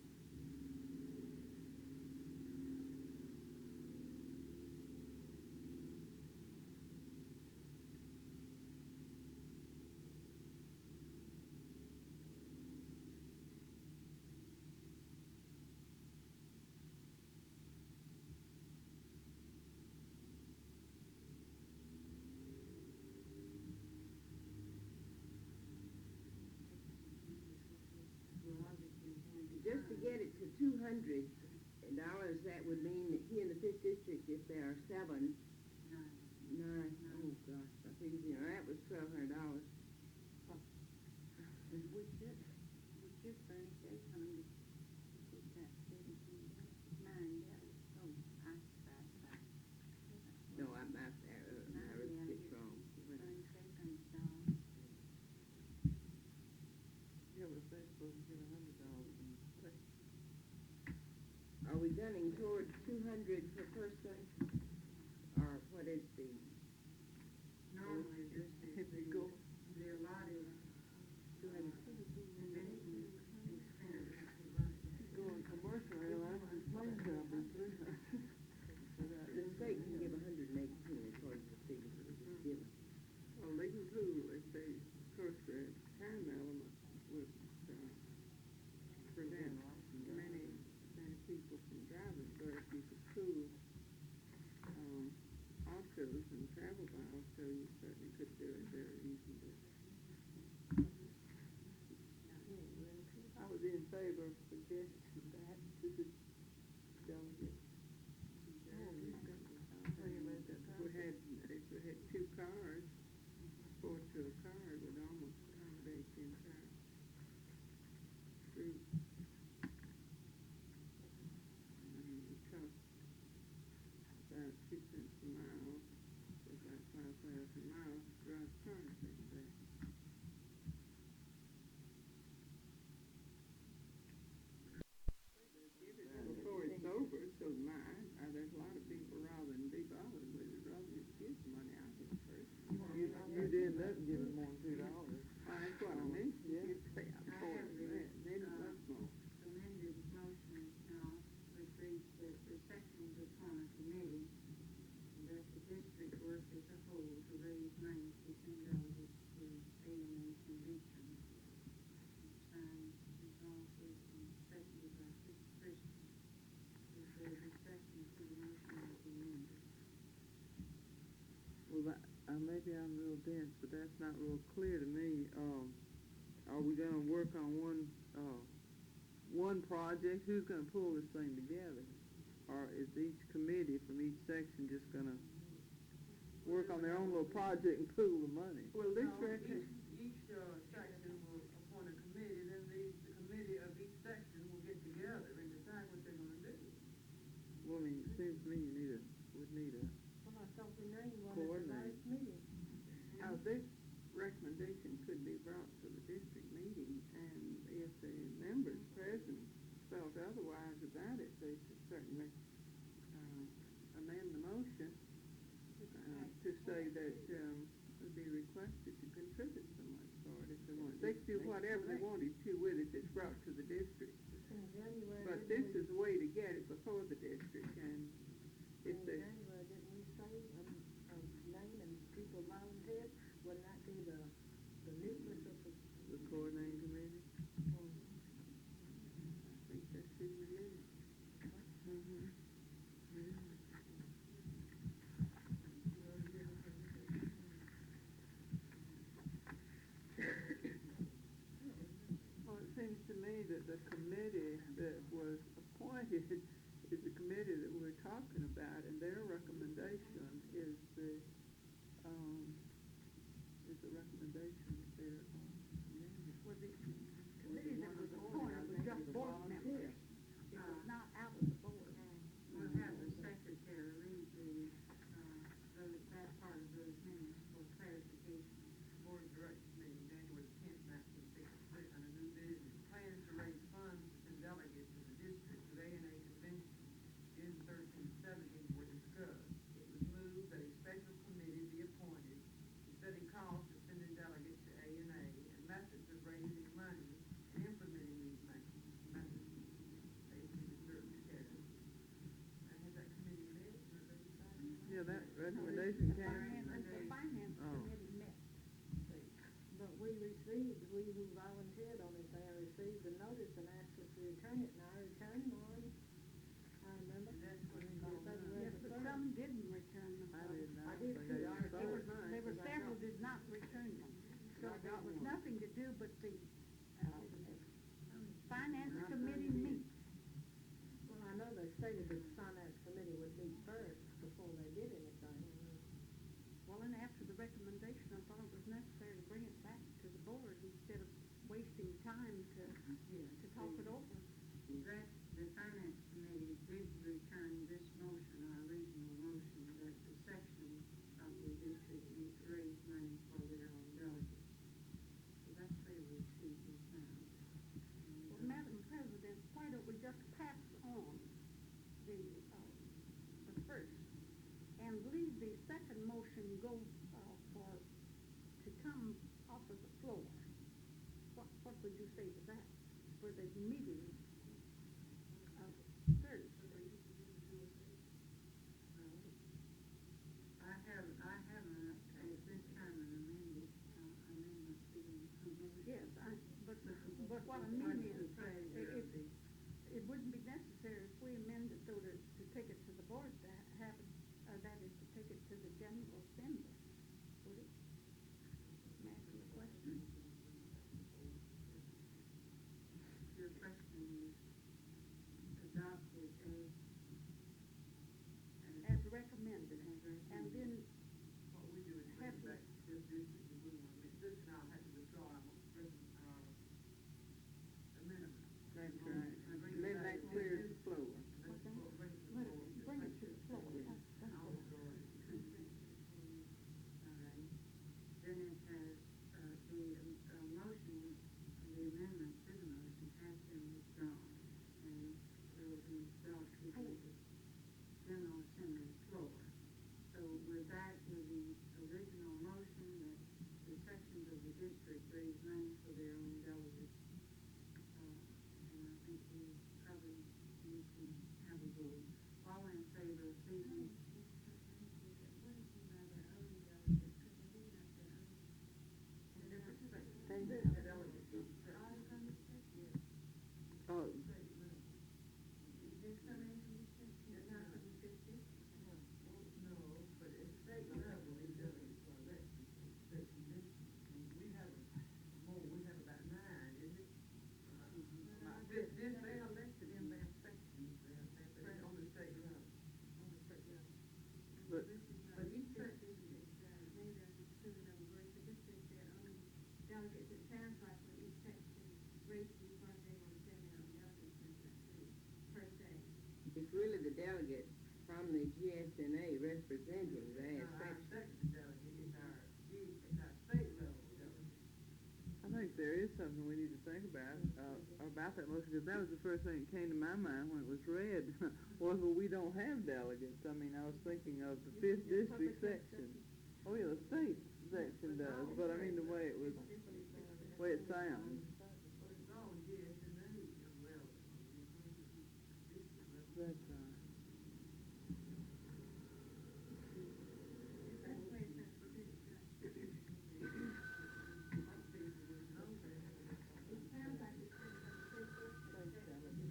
will obviously can be Just to done. get it to $200, that would mean that here in the fifth district, if there are 7, Nine. 9, oh gosh, I figured, that was $1,200. We should furnish 800, put that 17, 9 down, oh, I tried that. No, I arithmetic's wrong. Furnish 800 dollars. Yeah, but if they're supposed to get $100 in pay. Are we gunning toward 200 per person? Or what is the, Normally, this is the allotted, convention expense. Going commercial, that's the plane company, the state can give 118 according to the figures that were just given. Well, they can pool if they, of course, the time element would, prevent many people from driving, but if you could pool, autos and travel by auto, you certainly could do it very easily. I was in favor of suggesting that to the delegates. If we had 2 cars, 4 to a car, it would almost accommodate the entire group. It costs about 2 cents a mile, so about 5,000 miles to drive cars, they say. Before it's over, so there's a lot of people, rather than be bothered with it, rather just give the money out here first. You'd end up giving more than $2. That's what I mentioned, you'd pay out for it, then it's much more. Amended motion now, which reads that the sections upon a committee, and that the district work as a whole to raise money to send delegates to AMH and Beecham. Signed, Ms. Alsworth, and seconded by Christian. Is there a discussion to the motion as amended? Well, maybe I'm real dense, but that's not real clear to me. Are we gonna work on one project? Who's gonna pull this thing together? Or is each committee from each section just gonna work on their own little project and pool the money? Well, this reckon, Each section will appoint a committee, then the committee of each section will get together and decide what they're gonna do. well, I mean, it seems to me would need a, Well, I thought we named one at the Coordinate. last meeting. this recommendation could be brought to the district meeting, and if the members present felt otherwise about it, they could certainly, amend the motion, to say that, would be requested to contribute so much for it if they want. They could do whatever they wanted to with it if it's brought to the district. In January. But didn't this we- is a way to get it before the district, and if In they, January, didn't we say, name and people volunteered? the committee that was appointed is the committee that we're talking about, and their recommendation is the recommendation of their, Was it committee that was appointed was just board members? It was not out of the board. We'll have the secretary read that part of those minutes for clarification. Board of Directors meeting January 10th, 1966, under new business, plans to raise funds to send delegates to the district to A&A convention June 13th, 17 were discussed. It was moved that a special committee be appointed to study costs of sending delegates to A&A and methods of raising money and implementing these methods. Basically, the certain schedule. Has that committee met, or they decided? yeah, that recommendation The came. finance Oh. committee met. But we who volunteered on it, they received the notice and asked us to return it, and I returned mine. I remember. And that's what it February Yes, the but 3rd. some didn't return them. I did not. I did think too. I saw it. There were several did not return them. So there was nothing to do but the finance committee meet. Well, I know they stated that the finance committee would meet first before they did anything. Well, and after the recommendation, I thought it was necessary to bring it back to the board instead of wasting time to talk it over. The finance committee did return this motion, our original motion, that the section of the district needs to raise money for their own delegates. So that's where we see this now. Well, Madam President, why don't we just pass on the first and leave the second motion go to come off of the floor? What would you say to that for the meeting of Thursday? I have at this time an amendment being. Yes, but what I mean is, it wouldn't be necessary if we amend it though to take it to the board to have it, that is to take it to the general assembly, would it? May I ask you a question? Your question is adopted As recommended, and then What we do is bring it back to this district, and we want to, this now has to withdraw our amendment. That's right. And bring it Let back that to clear this the floor. Bring it to the floor. bring it to the floor. That's I'll all. withdraw it. all right. Then it has, the motion, the amendment to the motion has been withdrawn, and will be brought to the general assembly floor. So with that, with the original motion that the sections of the district raise money for their own delegates, and I think we probably need to have a vote. All in favor, please. Oh, No, but at state level, these delegates are elected to section districts. We have about 9, isn't it? They're elected in their sections, they're on the state level. but But each section, Delegates, it sounds like for each section, raising funds they want to send their own delegates, per se. It's really the delegates from the GSNA representing that our section. section delegate is our state level delegate. I think there is something we need to think about that motion, because that was the first thing that came to my mind when it was read, was, well, we don't have delegates. I mean, I was thinking of the 5th district section. Oh, yeah, the state section does, but I mean, the way it sounds. But it's all GSNA level. That's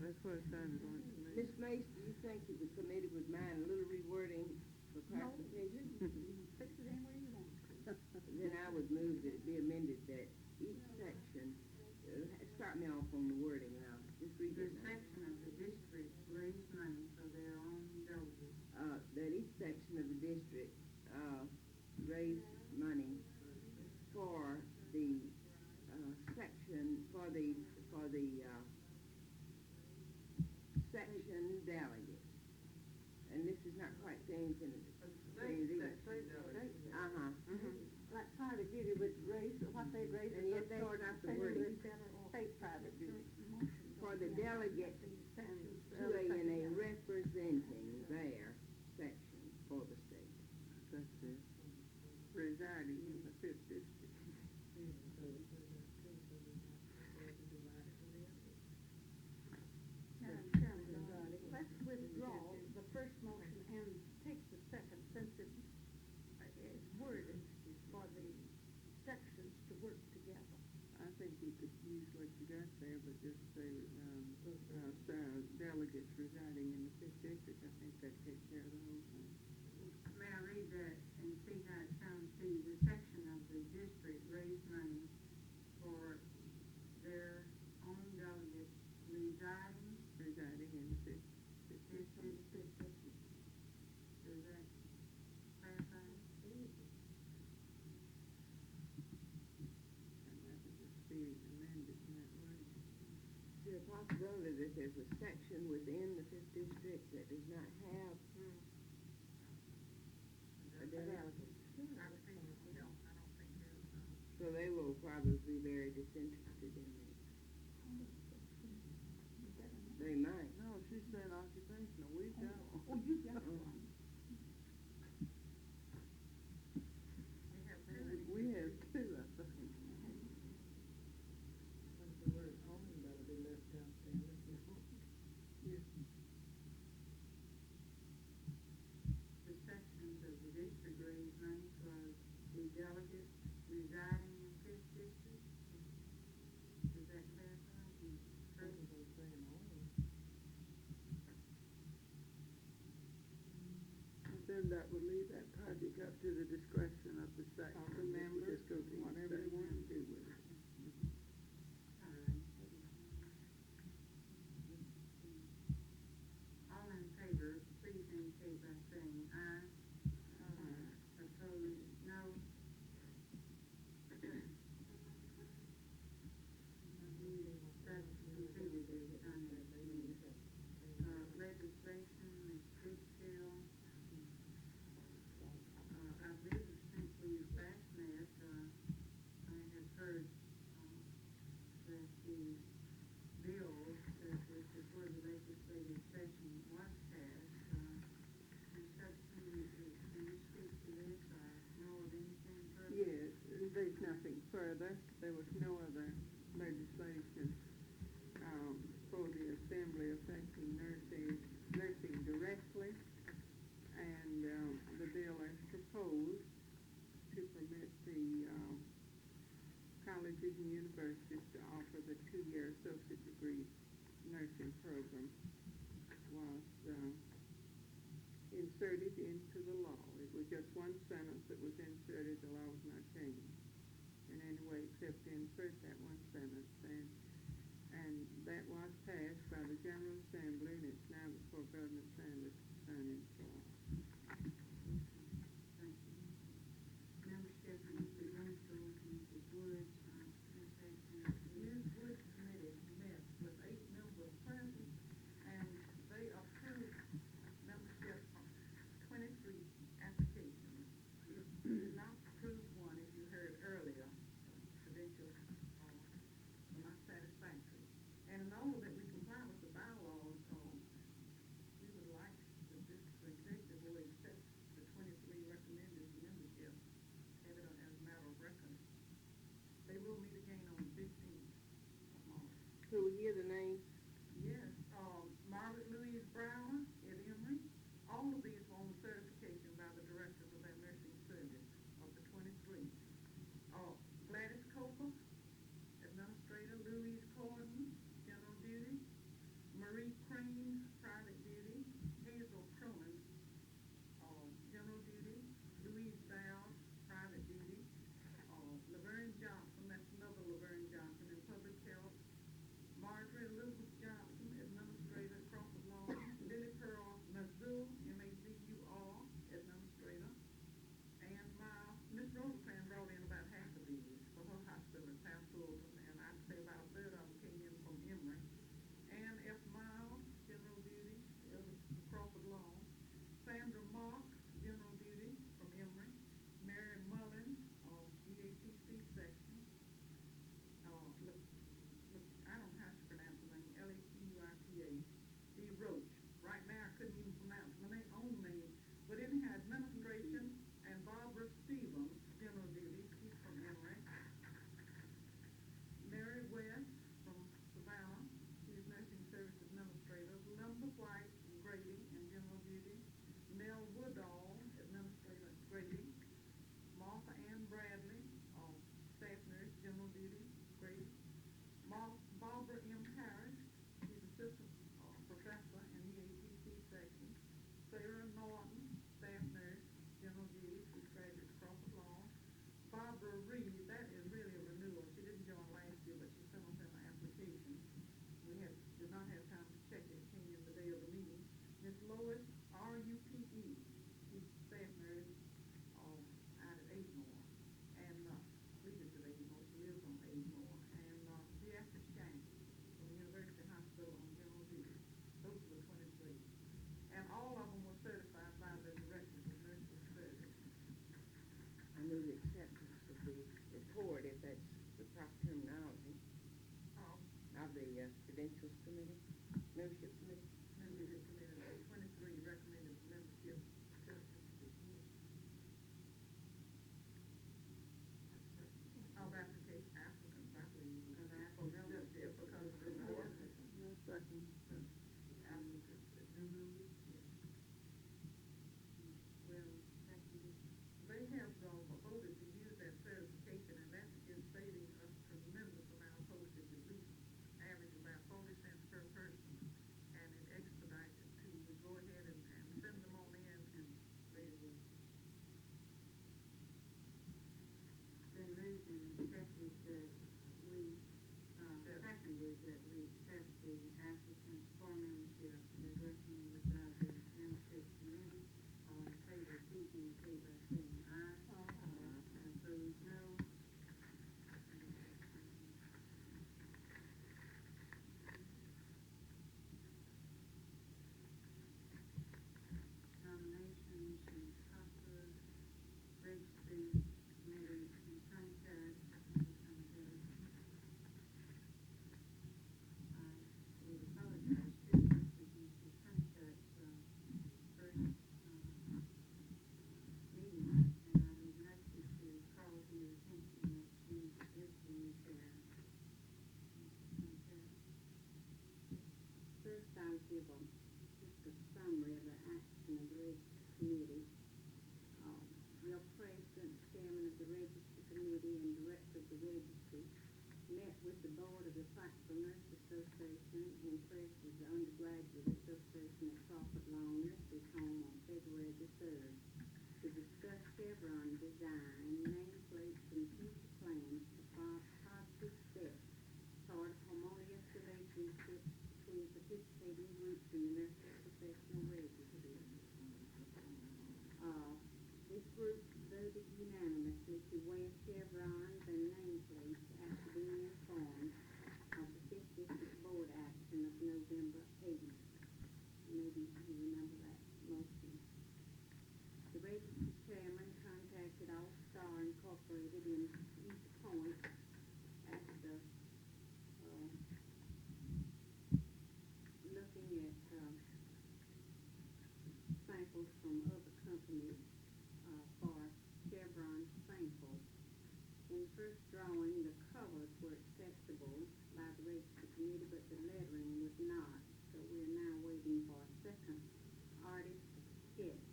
That's what it sounded like to me. Ms. Mace, do you think that the committee would mind a little rewording for clarification? Fix it any way you want. Then I would move that it be amended that each section, start me off on the wording now. for the, section delegates. And this is not quite things in A the state thing. section delegate. Uh-huh. Like trying to get it with race, or what they raise. And yet that's not the wording. State private duty. For the delegates to ANA representing their section for the state. That's it. Residing in the fifth district. Madam Chairman, let's withdraw the first motion and take the second, since it's worded for the sections to work together. I think you could use what you got there, but just say, delegates residing in the fifth district. I think that takes care of the whole thing. May I read that and see how it sounds to you? The section of the district raised money for their own delegates residing Residing in the fifth district. Does that clarify? And that would just be amended in that way. Is there a possibility that there's a section within the fifth district that does not have a delegate? I would think, no, I don't think there's, So they will probably be very disinterested in this. They might. No, she's saying occupational, we don't. Oh, you got Oh. one. we have two. We have two, I think. The word home better be left out there. The sections of the district raise money for the delegates residing in fifth district? Does that clarify? And then that would leave that project up to the discretion of the section members, Just go to each whatever they want to section. do with it. All right. All in favor, please indicate by saying aye. Opposed, no. That's completed the finance committee. Legislation, Ms. Fitzgerald. I believe since we've passed that, I have heard, that the bill that was before the legislative session was passed. Ms. Hudson, can you speak to this or know of anything further? Yes, there's nothing further. There was no other legislation, for the assembly affecting nursing directly. And, the bill as proposed to permit the, colleges and universities to offer the two-year associate degree nursing program was, inserted into the law. It was just one sentence that was inserted, the law was not changed in any way except to insert that one sentence, and that was passed by the General Assembly, and it's now before Governor Sanders to sign into law. Thank you. Membership, Mr. Greenfield, Mrs. Woods, Ms. Hastings. Ms. Wood committee met with 8 members present, and they approved membership on 23 applications. You did not approve one, as you heard earlier, credentials were not satisfactory. And in order that we comply with the bylaws, we would like that this executive board accept the 23 recommended membership, have it as a matter of record. They will meet again on the 15th of March. Could we hear the names? Yes, Margaret Louise Brown, Ed Emery, all of these were on certification by the directors of that nursing service of the 23. Gladys Coker, Administrator, Louise Corden, General Duty, Marie Crane, Private Duty, Hazel Cronin, General Duty, Louise Bowles, Private Duty, Laverne Johnson, that's another Laverne Johnson in Public Health, Marjorie Elizabeth Credentials Committee, Membership Committee. Membership Committee, 23 recommended membership of applicants, I believe, for membership because of the board. No second. Applicants, well, they have voted to use that certification, and that is saving us tremendous amount of postage, at least average about 40 cents per person, and it expedites it to go ahead and send them on in, and they will. Then moved and accepted that we, seconded that we accept the applicants for membership as recommended by the membership committee. All in favor, please indicate by saying aye. Opposed, no. Nominations and copper, registry committee, and contact, I would apologize too, because Mr. Contact's, first, meeting, and I neglected to call to your attention that she is the new chair. Mr. Contact. First, I'll give just a summary of the action of the Registry Committee. Your president, chairman of the Registry Committee, and director of the Registry met with the board of the Practical Nurse Association impressed with the undergraduate association at Crawford Long Nursery Home on February the 3rd to discuss Chevron design, nameplates, and future plans to positive steps toward harmonious relationships between participating groups in the nursery professional registry. This group voted unanimously to wear chevrons and nameplates after being informed of the 5th District Board action of November 8th. Maybe you remember that motion. The registry chairman contacted All Star Incorporated in East Point after looking at samples from other companies for Chevron samples. In the first drawing, the covers were acceptable by the Registry Committee, but the lettering was not. So we're now waiting for a second artist sketch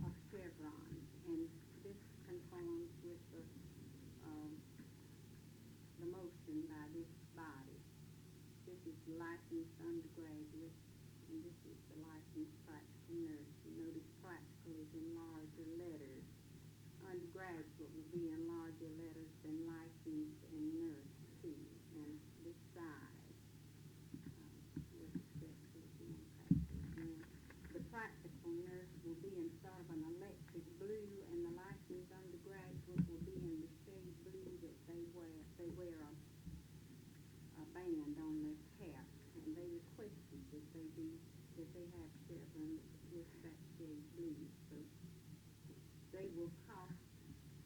of chevrons, and this conforms with the motion by this body. This is the licensed undergraduate, and this is the licensed practical nurse. You notice practical is in larger letters. Undergraduate will be in larger letters than licensed and nurse too, and this size with respect to the practical. The practical nurse will be in sort of an electric blue, and the licensed undergraduate will be in the shade blue that they wear. They wear a band on their cap, and they requested that they have chevrons with that shade blue. So they will cost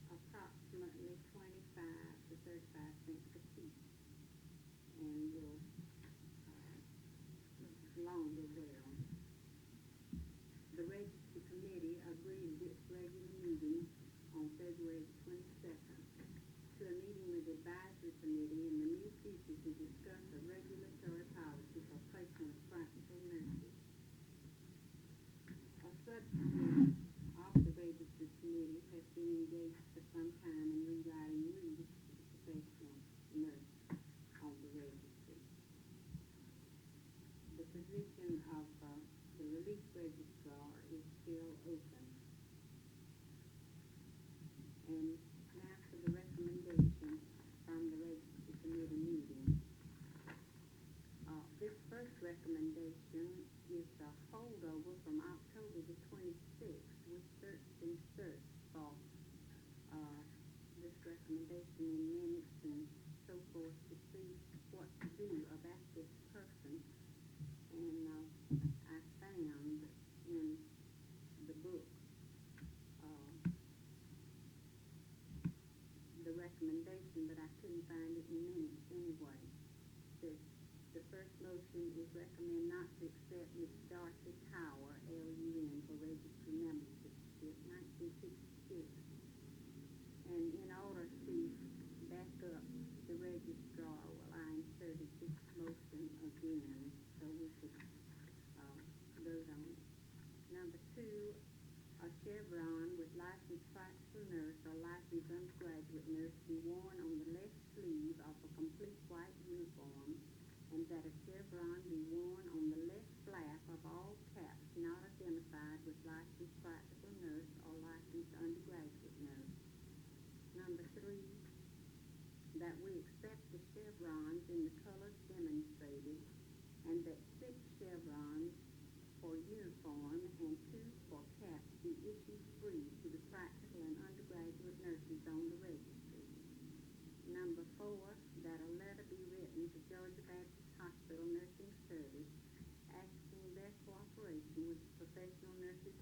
approximately 25 to 35 cents a piece, and will longer wear. The Registry Committee agreed its regular meeting on February 22nd to a meeting with the Advisory Committee in the near future to discuss a regulatory policy for placement of practical nurses. A subcommittee of the Registry Committee has been engaged for some time in rewriting rules for the professional nurse on the registry. The position of the relief registrar is still open. And now for the recommendation from the Registry Committee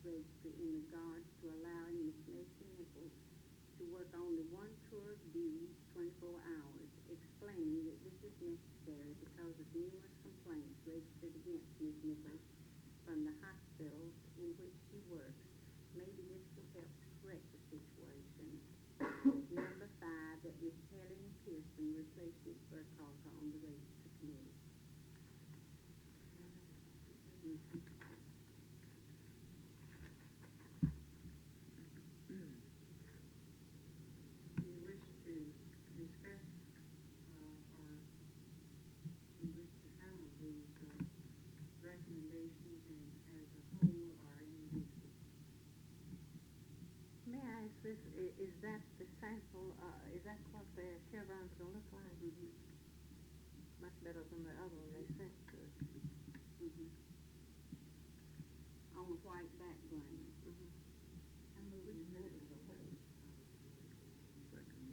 registry in regards to allowing Ms. Mason Nichols to work only one tour of duty 24 hours, explaining that this is necessary because of numerous complaints registered against Ms. Nichols from the hospitals in which she works. Maybe this will help to correct the situation. Number 5, that Ms. Helen Pearson replace Ms. Burkhalter on the registry committee. Do you wish to discuss, or do you wish to handle these, recommendations as a whole or individually? May I ask this, is that the sample, is that what their chevron's gonna look like? Much better than the other one they sent to us. On a white background. I move we move it as a whole.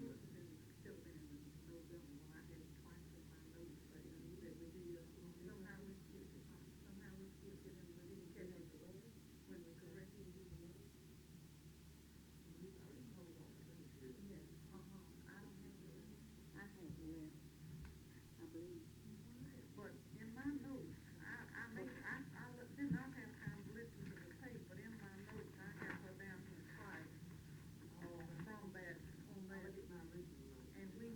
Yours has been, still been in November, when I had it twice in my notes, but that we did, somehow we skipped it, and we didn't catch it when we corrected it. Yes, I don't have it. I have it left, I believe. But in my notes, did not have time to listen to the tape, but in my notes, I have her down here twice, from that, on that. And we,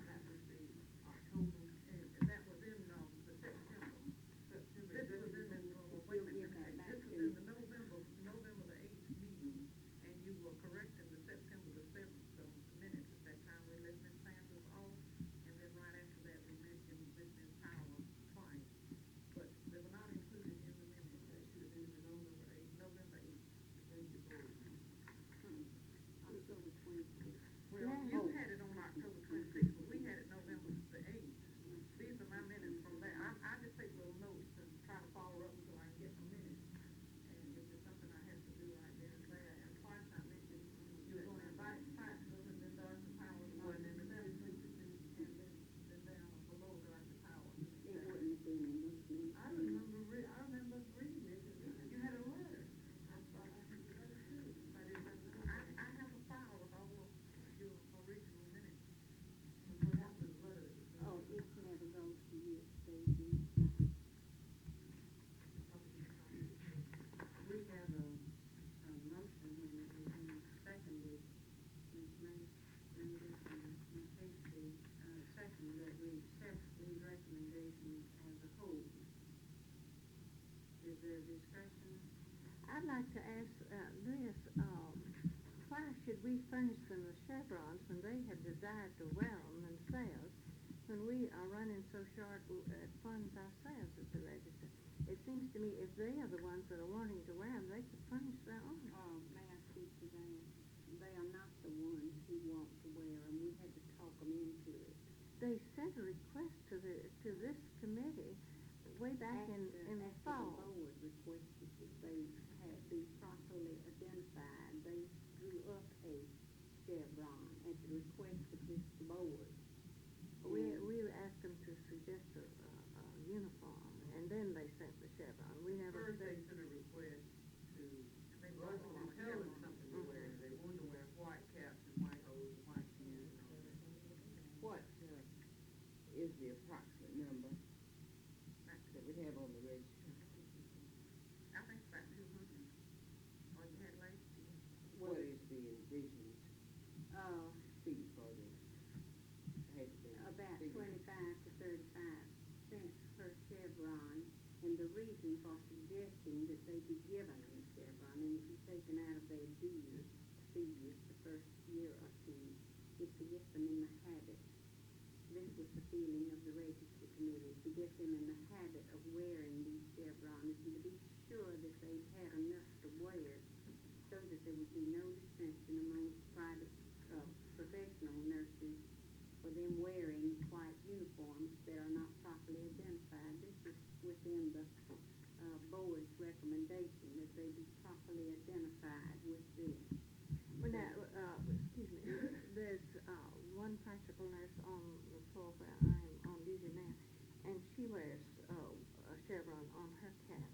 That was the October, and that was in, the September. This was in the, wait a minute, this was in the November the 8th meeting, and you were correcting the September the 7th, minutes at that time. We let Ms. Sanders off, and then right after that, we mentioned Ms. Power twice. But they were not included in the minutes. that should have been in the November 8th. November 8th. October 26th. Well, you had it on October 26th, but we had it November the 8th. These are my minutes from that. I just take little notes and try to follow up until I can get the minutes. And if it's something I have to do right then and there, and twice I mentioned you were gonna invite Platinum and then Darcy Powers, and then the 7th, and then down below Darcy Powers. It wouldn't have been in this meeting. I remember reading it, you had a letter. I have a file with all of your original minutes. What happened to the letter? Oh, it never goes to you, it stays in. We have a motion and it has been seconded, Ms. Mendes and Ms. Hasty, second that we accept these recommendations as a whole. Is there a discussion? I'd like to ask, this, why should we furnish them the chevrons when they have desired to wear them themselves, when we are running so short at funds ourselves at the register? It seems to me if they are the ones that are wanting to wear them, they could furnish their own. May I speak to that? They are not the ones who want to wear them. We had to talk them into it. They sent a request to this committee way back in the fall. After the board requested that they had be properly identified, they drew up a chevron at the request of this board. We asked them to suggest a uniform, and then they sent the chevron. We never First, they said. sent a request to, They well, both want to tell them chevron. something to wear. They wanted to wear white caps and white hose and white shoes and all that. What, is the approximate number that we have on the registry? I think it's about 200. Or you had last year. What is the envisioned Uh, fee for this? about 25 to 35 cents per chevron, and the reason for suggesting that they be given a chevron and it be taken out of their dues, fees the first year or two, is to get them in the habit. This was the feeling of the registry committee, to get them in the habit of wearing these chevrons and to be sure that they've had enough to wear so that there would be no dissension among private, professional nurses for them wearing white uniforms that are not properly identified. This is within the board's recommendation that they be properly identified with this. Well, now, excuse me, there's one practical nurse on the floor where I'm on duty now, and she wears a chevron on her cap.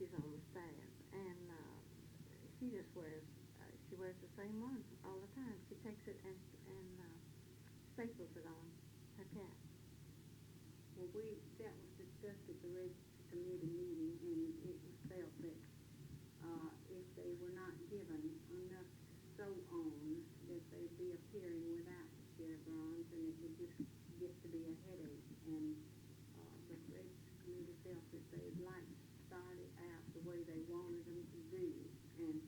She's on the staff, and cap. Well, that was discussed at the registry committee meeting, and it was felt that, if they were not given enough to sew on, that they'd be appearing without the chevrons, and it would just get to be a headache, and, the registry committee felt that they'd like to start it out the way they wanted them to do. And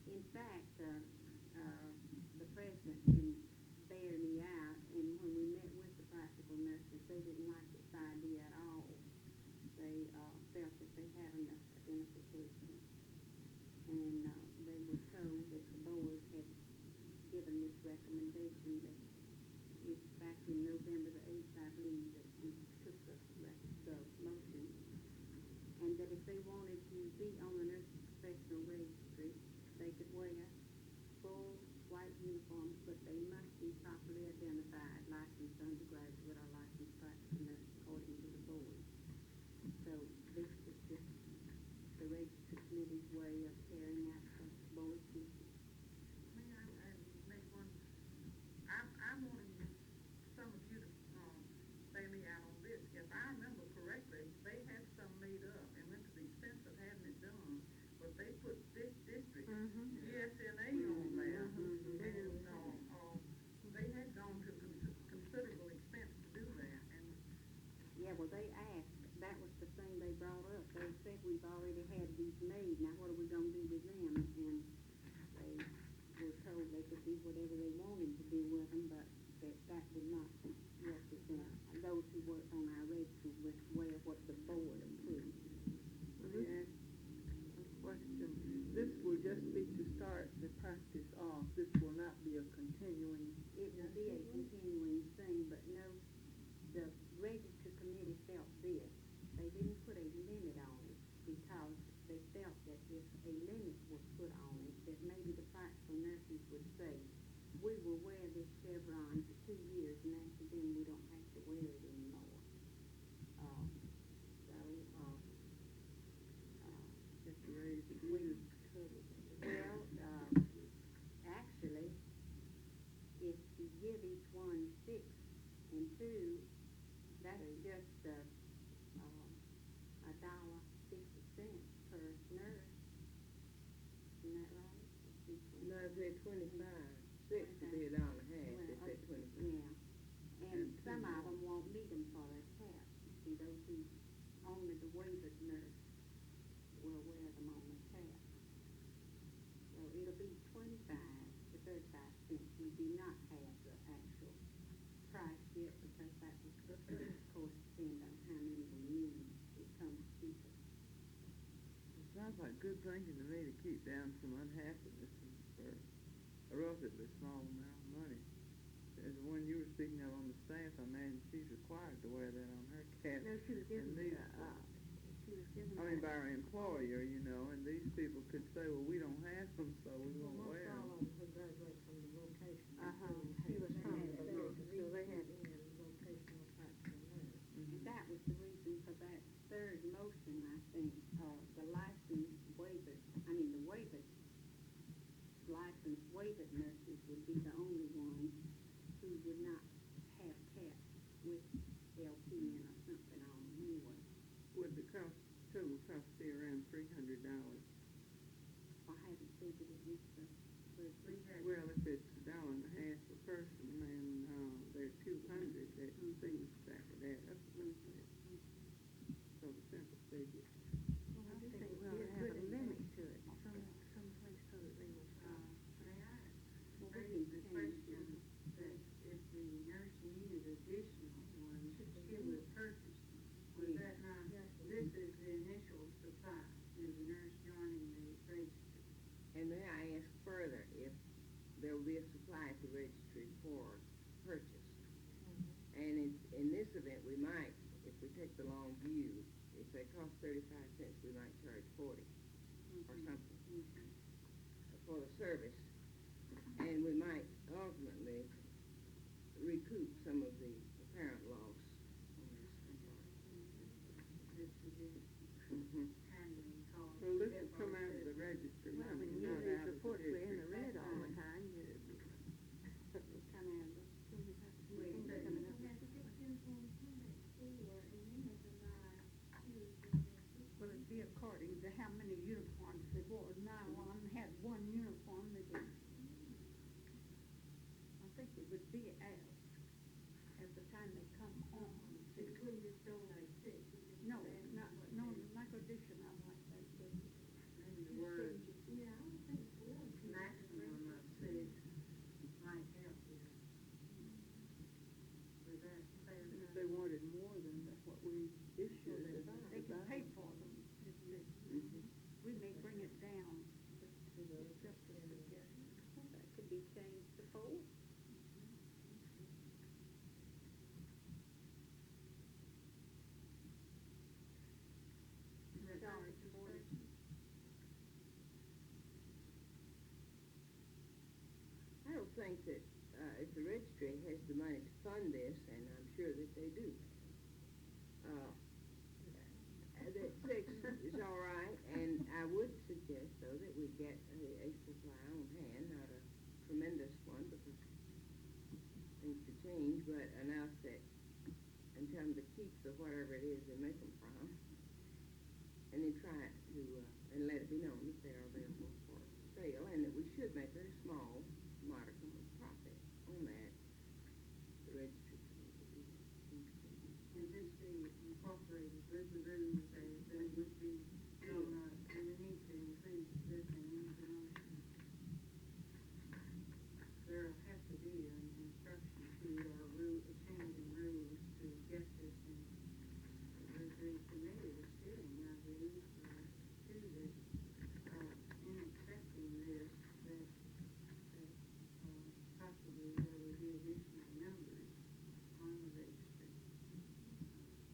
in fact, the president didn't bear me out, and when we met with the practical nurses, they didn't like this idea at all. They, felt that they had enough identification. And, they were told that the board had given this recommendation that it's back in November the 8th, I believe, that we took the motion. And that if they wanted to be on the nursing professional registry, they could wear full white uniforms, but they must be properly identified, licensed undergraduate or licensed practical nurse according to the board. So this was just the registry committee's way of carrying out the board's wishes. May I make one, I'm wanting some of you to, bear me out on this. If I remember correctly, they had some made up and went to the expense of having it done, but they put this district, GSNA on there. And, they had gone to considerable expense to do that, and Yeah, well, they asked, that was the thing they brought up. They said, we've already had these made, now what are we gonna do with them? And they were told they could do whatever they wanted to do with them, but that would not represent those who worked on our registry with what the board approved. Let me ask a question. This will just be to start the practice off. This will not be a continuing. It will be a continuing thing, but no, the registry committee felt this. They didn't put a limit on it because they felt that if a limit was put on it, that maybe the practical nurses would say, we will wear this chevron for 2 years, and after then we don't have to wear it anymore. Just raise the We- dues, cut it. Well, actually, if you give each one 6 and 2, that's just $1.50 per nurse. Isn't that right? No, if they're 25, 6 would be $1.50, if they're 25. Yeah, and some of them won't meet them for their cap. See, those who, only the waived nurse will wear them on the cap. So it'll be 25 to 35 cents. We do not have the actual price yet because that was, of course, depend on how many we need. It comes cheaper. It sounds like good thinking to me to keep down some unhappiness for a relatively small amount of money. As the one you were speaking of on the staff, I imagine she's required to wear that on her cap. No, she was given, And these, I mean, by her employer, you know, and these people could say, well, we don't have them, so we won't Most wear all them. of them who graduate from the vocation. She was from the They vocation, so they had. in vocational practical nurse. And that was the reason for that third motion, I think, the licensed waivers, the licensed waived nurses would be the only ones who would not have caps with LPN or something on them anyway. Would the total cost be around $300? I haven't figured it with the, Well, if it's $1.50 per person, and, they're 200, that seems that would add up a little bit. So the simple figure. Well, I think we'll have a limit to it, someplace so that they will stop. well, we Raise can the change question them. that if the nurse needed additional ones, she would purchase them. Was Yeah. that not, this is the initial supply, is the nurse joining the registry. And may I ask further if there will be a supply at the registry for purchase? And in this event, we might, if we take the long view, if they cost 35 cents, we might charge 40 or something for the service. And we might ultimately recoup some of the apparent loss on this This is just employee. handling costs. Well, this will come out of the registry Well, money, when you not these out of the reports, we're in district. the red all the time, It come out of the, we think they're coming up with report. Is that Sorry, further Board of- discussion? I don't think that, if the registry has the money to fund this, and I'm sure that they do, that six is all right, and I would suggest, though, that we get a supply on hand, not a tremendous one, because things could change, but enough that, in terms of keep the whatever it is they make them from, and then try to, and let it be known that they are available for sale, and that we should make a very small modicum of profit on that. The registry committee seems to be. And this be incorporated with the rules that would be drawn up, do we need to include this in the motion? There'll have to be an instruction to, or a rule, a change in rules to get this in. The committee was feeling, I believe, too, that, in accepting this, that, possibly there will be additional numbers on the registry.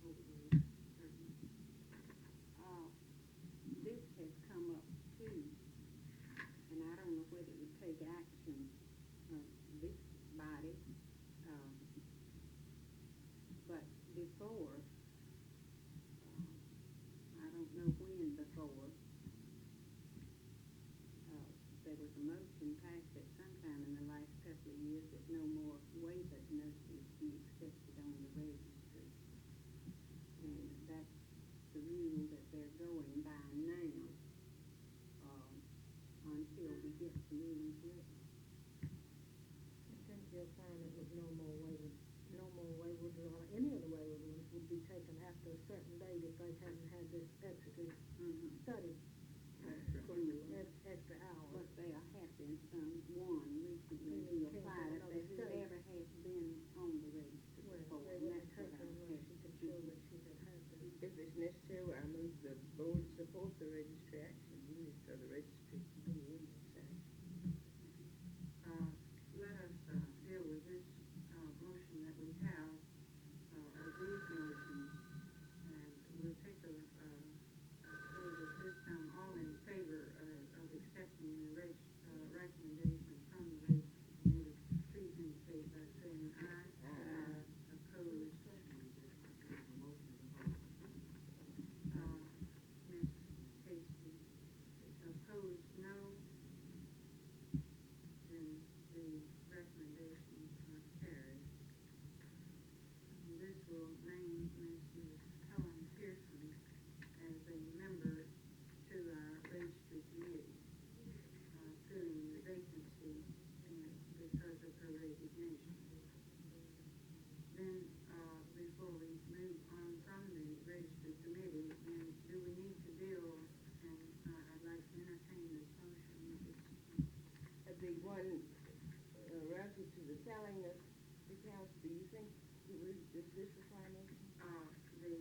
Hopefully, certain. This has come up too, and I don't know whether it would take action of this body, but before, I don't know when before, there was a motion passed at some time in the last couple of years that no more waived nurses be accepted on the registry. And that's the rule that they're going by now, until we get the rules written. I think you'll find that with no more waivers, or any of the waiver rules would be taken after a certain date if they hadn't had this extra study, extra hours. But there have been one recently And who it came applied, from that another state. whoever has been on the registry Well, before, they and wouldn't that's take what her I unless had. she could show that she had had this. If it's necessary, I move the board support the registry action unit for the registry committee in this action. Let us, deal with this, motion that we have, or these motions, and we'll take a vote at this time, all in favor of accepting the recommendation from the registry committee, please indicate by saying aye. Aye. Opposed? Ms. Hasty, opposed, no. Then the recommendation carries. And this will name Mrs. Helen Pearson as a member to our registry committee, filling the vacancy because of her resignation. Then, before we move on from the registry committee, then do we need to deal, and I'd like to entertain this motion. The one, relative to the selling of the house, do you think, does this require motion? The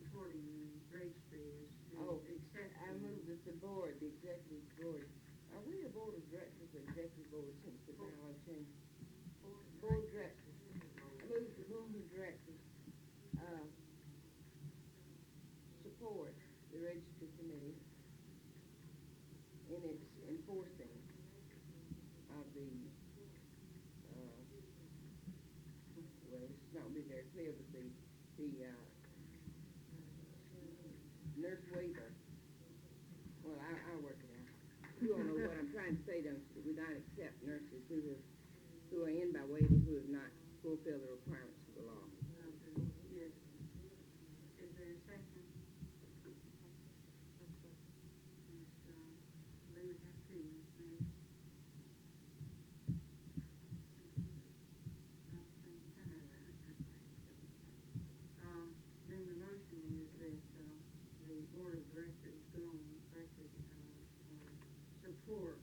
supporting the registry is Oh, accepting. I move that the board, the executive board, are we a board of directors or executive board since the bylaw change? Board of directors. I move the board of directors, support the registry committee in its enforcing of the, well, it's not been very clear, but the nurse waiver. Well, I'll work it out. You all know what I'm trying to say, don't you? We not accept nurses who are in by waiver, who have not fulfilled the requirements of the law. Yes. Is there a second? They would have two, Ms. Mays. Then the motion is that, the board of directors go on record, support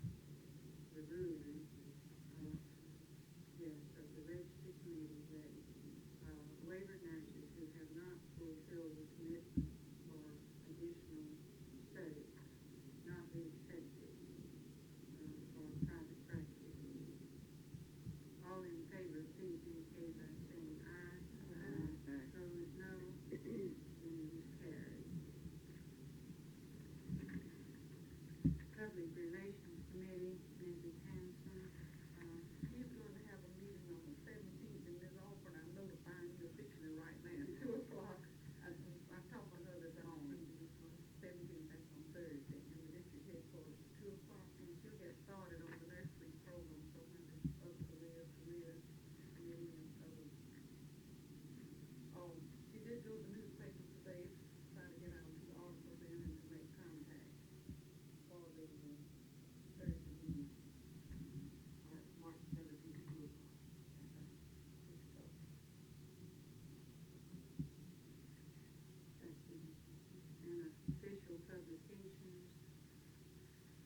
the ruling, yes, of the registry committee that, waivered nurses who have not fulfilled the commitment for additional study not be accepted, for private practice. go to the newspaper today, try to get out to the articles in and to make contact for the Thursday meeting, or March 17th, 2 o'clock. And official publications.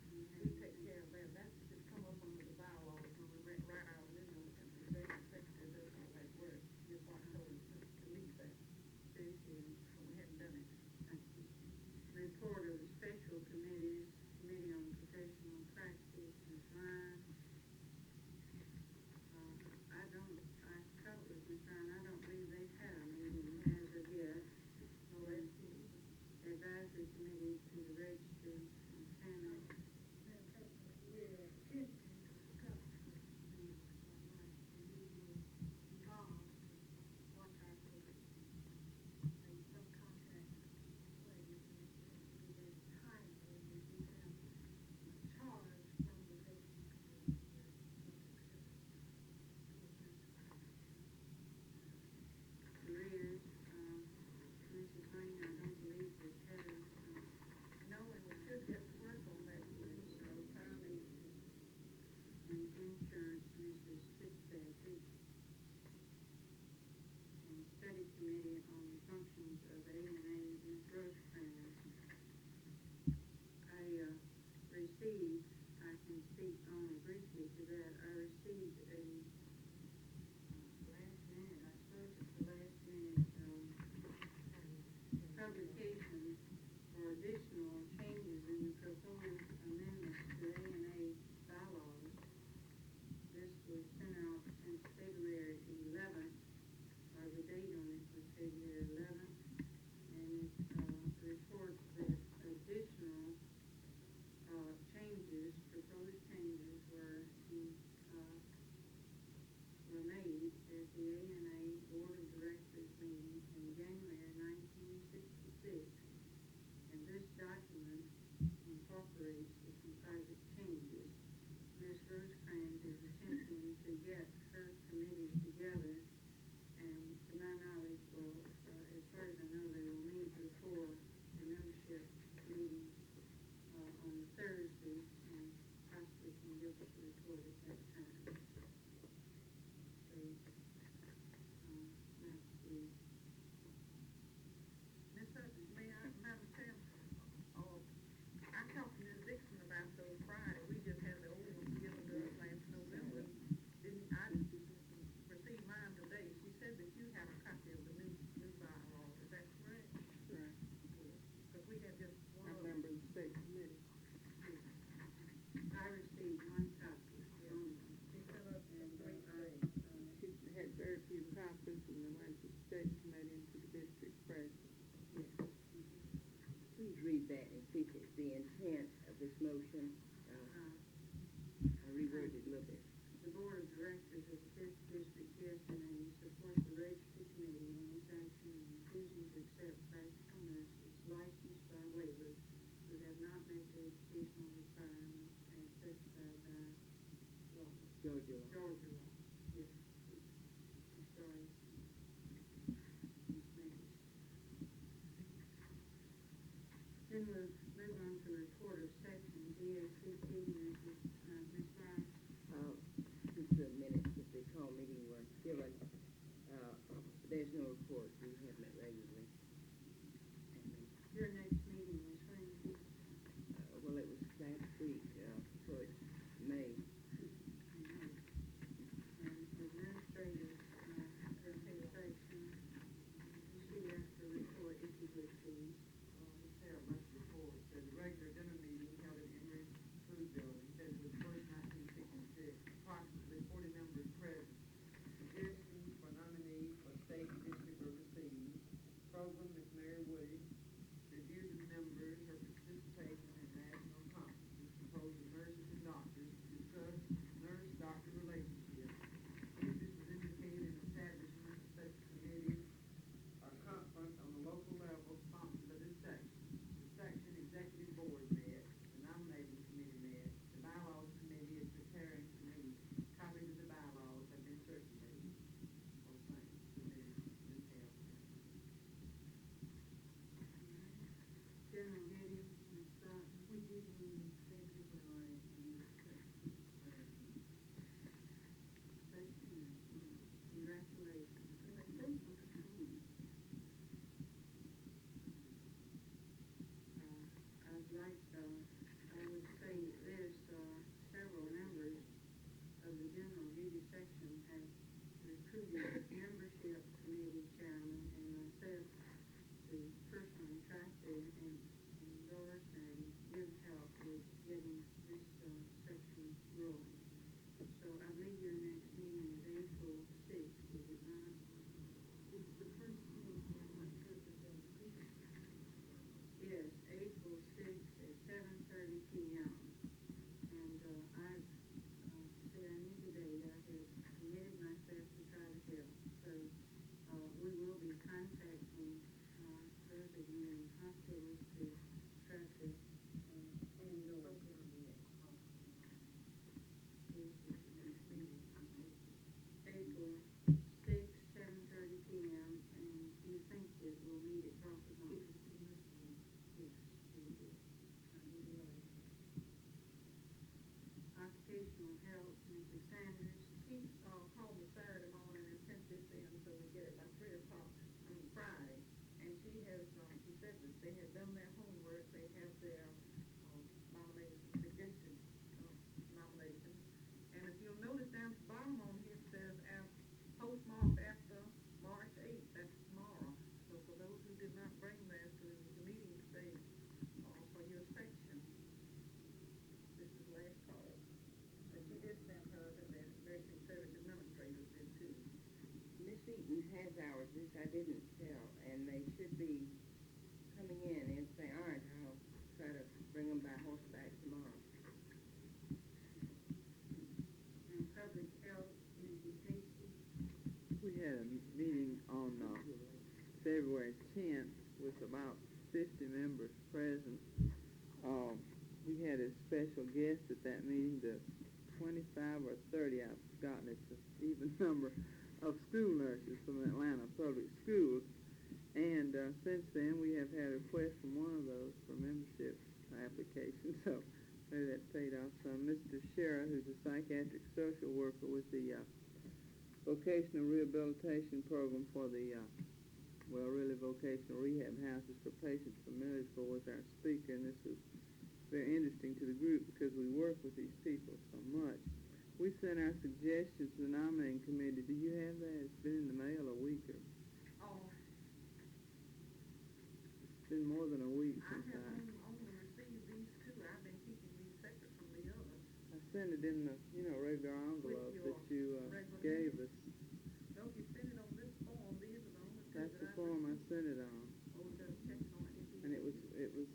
We take care of that, that's just come up under the bylaws, when we write our original, and the executive secretary does all that work, just like told us to leave that, Appreciate it. but we hadn't done it. Thank you. Report of the special committees, Committee on Professional Practice, Ms. Ryan. I talked with Ms. Ryan, I don't believe they've had a meeting as of yet. So let's see, advisory committee to the register, and Tammy. Madam President, we're attempting to discuss with the mayor, and we will involve, watch our progress. And some contact ladies, and it has to be very timely, and we do have a charge from the veteran committee that Careers, Mrs. Green, I don't believe has had a, No, and we should get to work on that, so probably, and insurance, Mrs. Fitzpatrick. And study committee on the functions of A&A, Ms. Rosecrans. I can speak only briefly to that, I received a, last minute, I suppose it's the last minute, publication for additional changes in the proposed amendments to A&A bylaws. This was sent out since February 11th, or the date on it was February 11th, and it reports that additional changes, proposed changes were made at the A&A Board of Directors meeting in January 1966, and this document incorporates the composite changes. Ms. Rosecrans is attempting to get her committees together, and to my knowledge, well, as far as I know, they will meet before the membership meeting on Thursday, and possibly can give us a report at that time. So, that's the, Ms. Hutchins, Madam Chair, I talked to Ms. Dixon about those Friday, we just had the old ones given to us last November. I received mine today, she said that you have a copy of the new bylaw, is that correct? Right. Because we had just one I'm of a them. member of the state committee. I received one copy only. She sent us And, three today. She had very few copies and they went to the state committee and to the district president. Please read that and see if it's the intent of this motion. I reworded a little bit. The Board of Directors of the Fifth District yesterday supports the Registry Committee in its action in refusing to accept practical nurses licensed by waiver who have not met the educational requirements as specified by law. Georgia law. Georgia law, yes. Sorry. Ms. Mays. Then we'll move on to report of sections, ESCP, Ms. Rice. Since the minutes of the call meeting were given, there's no report. We have met regularly. Your next meeting is when? Well, it was last week, so it's May. And administrative, participation, she asked for a report, if you would please. Chair, let's report that the regular dinner meeting held at Emory Food Building, February 1st, 1966, approximately 40 members present. Suggestions for nominees for state and district were received. Program, Ms. Mary Williams, reviewed the members, her participation in national conferences, composed of nurses and doctors, discussed nurse-doctor relationship. Interest was indicated in establishment of such committees or conference on the local level sponsored by this section. they had done their homework, they have their, nominated, suggested, nominations. And if you'll notice down at the bottom on here, it says, postmarked after March 8th, that's tomorrow. So for those who did not bring that to the meeting today, for your section, this is last call. But you did send her, and then Nursing Service Administrators did too. Miss Eaton has ours, this I didn't tell, and they should be coming in, and if they aren't, I'll try to bring them by horseback tomorrow. And public health education, We had a meeting on, February 10th with about 50 members present. We had a special guest at that meeting, the 25 or 30, I've forgotten, it's an even number, of school nurses from Atlanta Public Schools. And since then, we have had a request from one of those for membership application, so maybe that paid off some. Mr. Shera, who's a psychiatric social worker with the vocational rehabilitation program for the, really vocational rehab houses for patients from Millersville, was our speaker, and this was very interesting to the group because we work with these people so much. We sent our suggestions to the nominating committee. Do you have that? It's been in the mail a week or... It's been more than a week since I have only received these two. I've been keeping these separate from the others. I sent it in the, regular envelope that you gave us. Don't you send it on this form? These are the only two That's that the form I sent it on. Oh, just check on it. And it was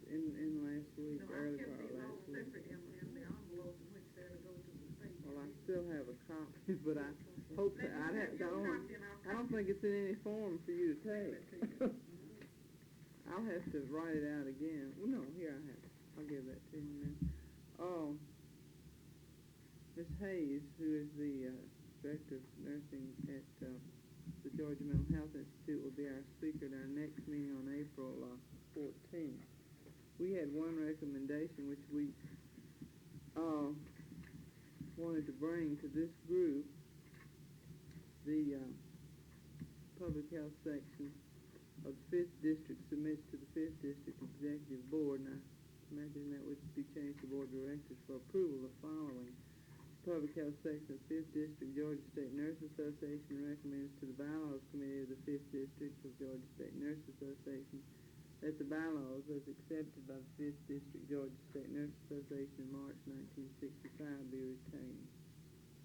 in last week, No, I early kept part these all last week. separate in the envelope in which they're to go to the state. Well, I still have a copy, but I hope that I don't think it's in any form for you to take. I'll have to write it out again. Well, no, here I have it. I'll give that to you now. Oh, Ms. Hayes, who is the Director of Nursing at the Georgia Mental Health Institute, will be our speaker at our next meeting on April 14th. We had one recommendation which we wanted to bring to this group. The public health section of the 5th District submits to the 5th District Executive Board, and I imagine that would be changed to Board of Directors for approval, the following. Public Health Section of the 5th District, Georgia State Nurse Association recommends to the Bylaws Committee of the 5th District of Georgia State Nurse Association that the bylaws as accepted by the 5th District Georgia State Nurse Association in March 1965 be retained.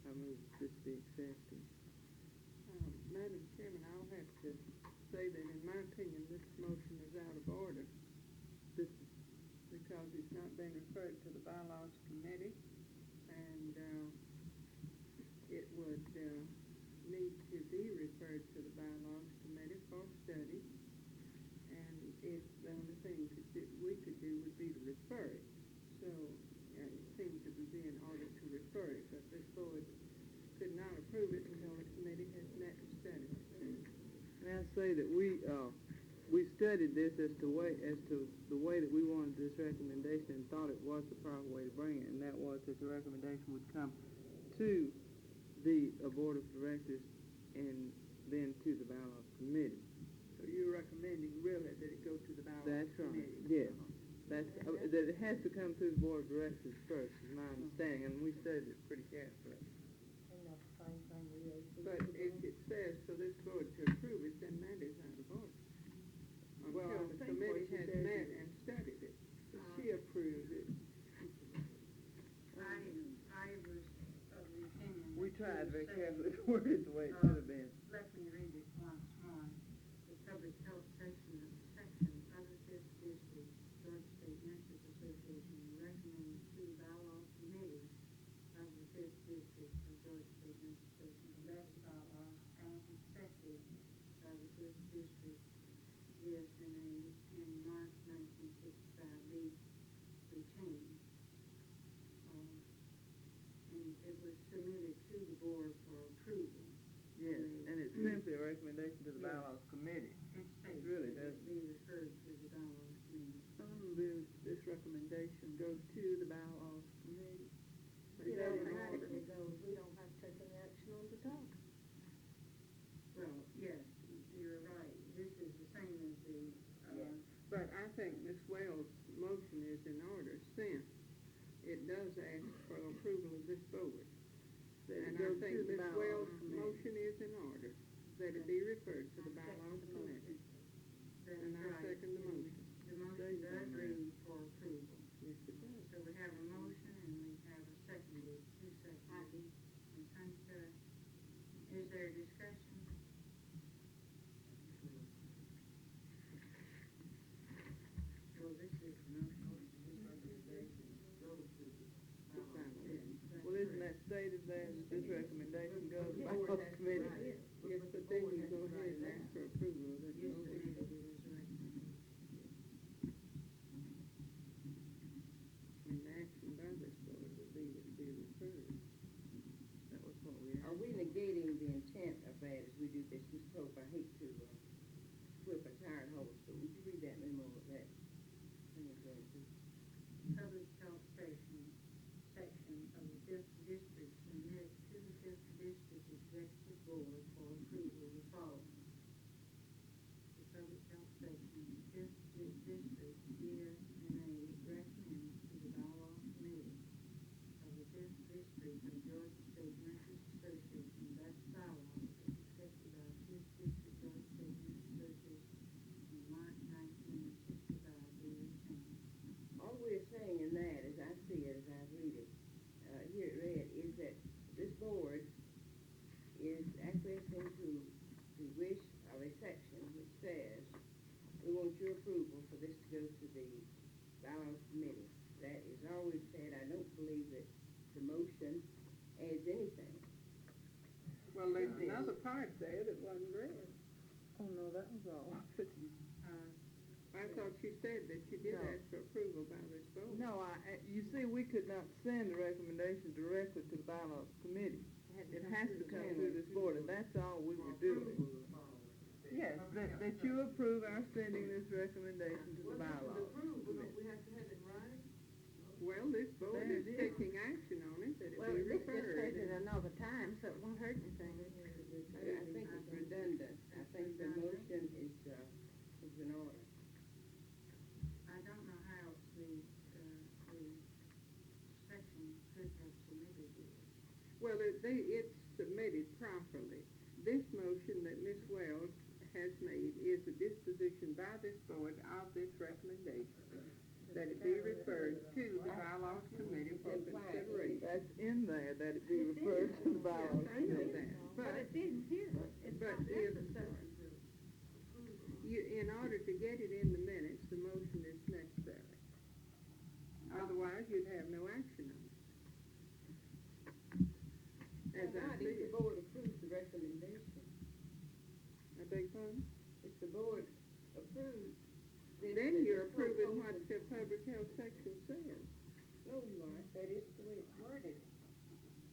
I move that this be accepted. Madam Chairman, I'll have to say that in my opinion, this motion is out of order. This, because it's not been referred to the Bylaws Committee, and it would need to be referred to the Bylaws Committee for study, and if the only thing we could do would be to refer it. So it seems it would be in order to refer it, but this board could not approve it until the committee has met and studied it. may I say that we studied this as to the way that we wanted this recommendation and thought it was the proper way to bring it, and that was that the recommendation would come to the Board of Directors and then to the Bylaws Committee. So you're recommending really that it go to the Bylaws That's Committee? right, yes. That it has to come through the Board of Directors first, is my understanding, and we studied it pretty carefully. And that's the same thing we had. But if it says for this board to approve it, then that is out of order. Well, I Until the think what committee she has said met is- and studied it. If she approves it. I was of the opinion. We that tried you very said, carefully to word it the way it should have been. Let me read it once more. The public health section of the 5th District, Georgia State Nurses Association recommends to the Bylaws Committee of the 5th District of Georgia State Nurses Association, the best bylaw and accepted by the 5th District GSNA in March 1965 be retained. And it was submitted to the board for approval. Yes, and it's simply a recommendation to the Yes. Bylaws Committee. It states really that does. it be referred to the Bylaws Committee. This recommendation goes to the Bylaws Committee. You Is know, that in the order? night it goes, we don't have to take any action on the dog. Well, yes, you're right. This is the same as the in order, that it be referred to the bylaws committee. That's And I right. second the motion. The motion Stays does on there. read for approval. Yes, it does. So we have a motion and we have a seconded, who seconded? Ms. Honeycutt. Is there discussion? Well, this is the motion. Well, isn't that stated there, that this recommendation goes to the bylaws committee? Yes, but then you go ahead and ask for approval of that You motion. submitted it as a recommendation. And the action by this board would be that it be referred. That was what we Are asked. we negating the intent of that as we do this? Ms. Pope, I hate to, whip a tired horse, but would you read that memo of that? thing again, please? Public health section of the fifth district submit to the fifth district executive board for approval the following. The public health section of the fifth district, DSNA, recommends to the bylaws committee of the fifth district of Georgia State Nurses Association, Dutch bylaws as accepted by the fifth district Georgia State Nurses Association in March 1965, be retained. All we're saying in that, as I see it, as I read it, here it read, is that this board is acquiescing to the wish of a section which says, we want your approval for this to go to the bylaws committee. That is all we've said. I don't believe that the motion adds anything. Well, there's another part there that wasn't read. Oh, no, that was all. I thought you said that you did No. ask for approval by this board. No, You see, we could not send the recommendation directly to the bylaws committee. It has to come through this board, and that's all we were doing. Yes, that you approve our sending this recommendation to the bylaws committee. We have to have it in writing? Well, this board is taking action on it, that it Well, be this just says it referred. another time, so it won't hurt anything. I think it's redundant. I think the motion is in order. I don't know how the section could have submitted it. Well, it's submitted properly. This motion that Ms. Wells has made is a disposition by this board of this recommendation, that it be referred to the bylaws committee for consideration. That's in there, that it be referred to the bylaws committee. But it's in here, it's But not if, necessary. in order to get it in the minutes, the motion is necessary. Otherwise, you'd have no action on it. As I Not see if it. the board approves the recommendation. I beg pardon? If the board approves this. Then you're approving what the public health section says. No, you aren't. That is the way it's worded.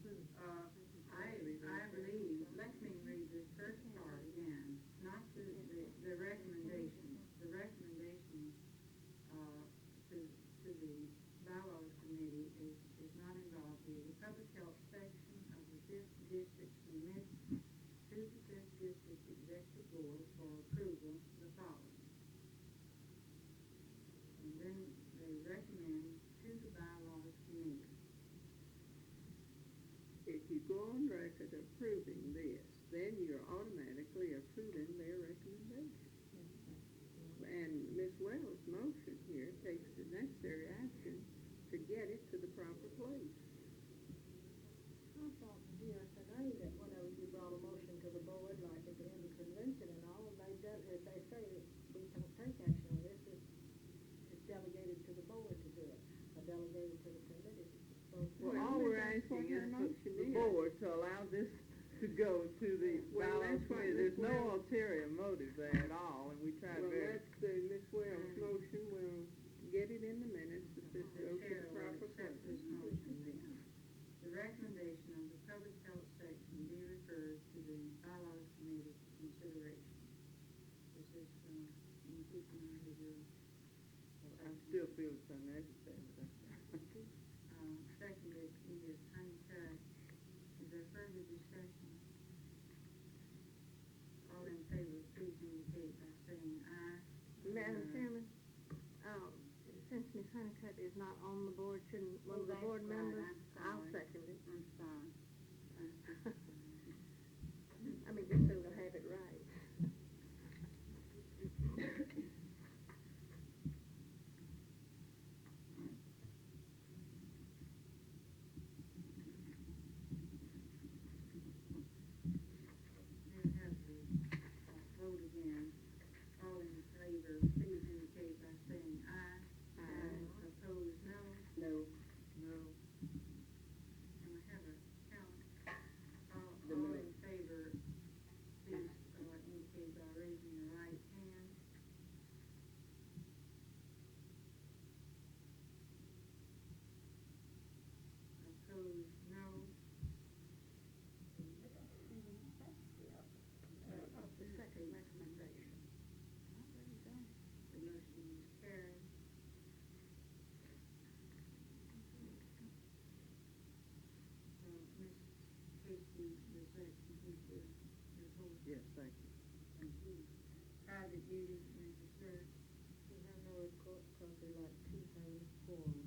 I believe, let me read the first part again, not the recommendation. The recommendation, to the bylaws committee is not involved here. The public health section of the fifth district submits to the fifth district executive board for approval the following. And then they recommend to the bylaws committee. If you go on record approving this, then you're automatically approving their recommendation. And Ms. Wells' motion here takes the necessary action to get it to the proper place. I thought here today that whenever you brought a motion to the board, like at the end of convention and all, they say we don't take action on this, it's delegated to the board to do it, or delegated to the committee. Well, all we're asking is for the board to allow this to go to the bylaws committee. There's no ulterior motive there at all, and we tried very. Well, that's Ms. Wells' motion. We'll get it in the minutes that this goes to the Chair will proper accept place. this motion then. The recommendation of the public health section be referred to the bylaws committee for consideration. This is, in keeping with your, I still feel it's unnecessary. seconded is Honeycutt. Is there further discussion? All in favor, please indicate by saying aye. Madam Chairman, since Ms. Honeycutt is not on the board, shouldn't one of the board members? I'll second it. I'm sorry. I mean, that completes your report? Yes, thank you. Thank you. Private duty, Mrs. Stewart. We have no report because we like to have a forum,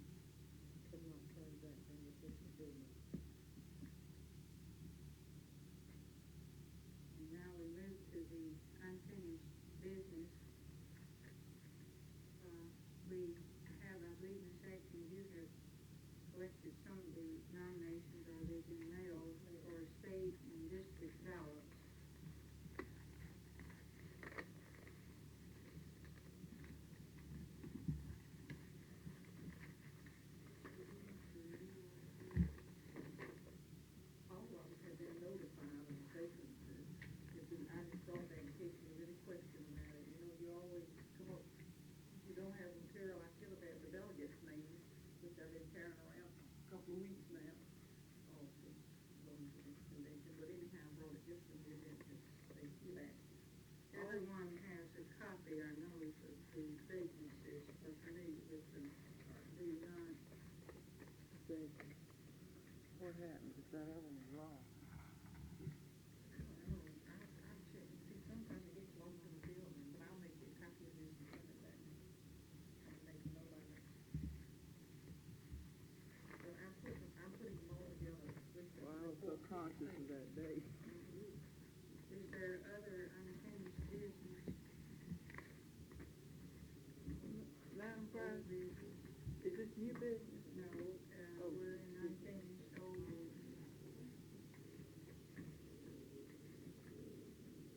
could not transact any official business. And now we move to the unfinished business. We have, I believe, Ms. Atkins, you have collected some of the nominations, or they've been mailed for state and district ballots. All of us have been notified of the vacancies. I just thought that in case you really question about it, you always come up, you don't have material. I still have the delegates' names, which I've been carrying around for a couple of weeks now. Also, going to this convention, but anyhow, I brought it just in the event that they do that. Everyone has a copy, I know, of the vacancies, or familiar with them, do you not? Thank you. What happens if that other one's wrong? I'll check and see. Sometimes it gets lost in the building, but I'll make you a copy of this and send it back. I'll make a note of it. But I'm putting them all together with the. Well, I was so conscious of that date. Is there other unfinished business? Madam Old President, business? is this new business? No, Oh, we're in unfinished old business.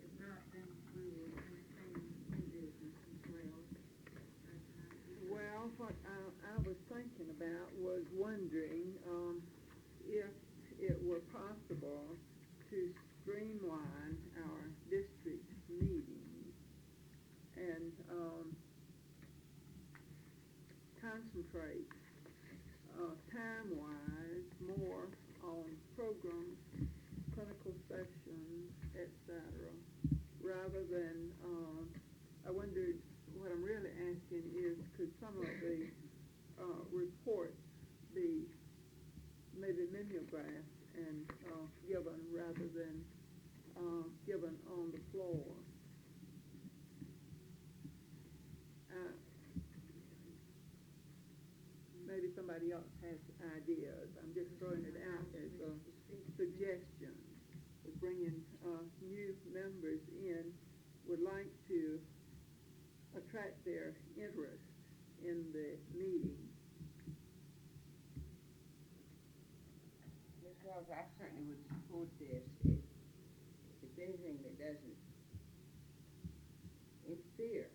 If not, then we will entertain new business as well. Well, what I was thinking about was wondering, if it were possible to streamline our district meetings and, concentrate, time-wise more on programs, clinical sessions, et cetera, rather than, I wondered, what I'm really asking is, could some of the, reports be maybe mimeographed and, given rather than, given on the floor? Maybe somebody else has ideas. I'm just throwing it out as a suggestion. We're bringing new members in, would like to attract their interest in the meeting. Ms. Wells, I certainly would support this if it's anything that doesn't interfere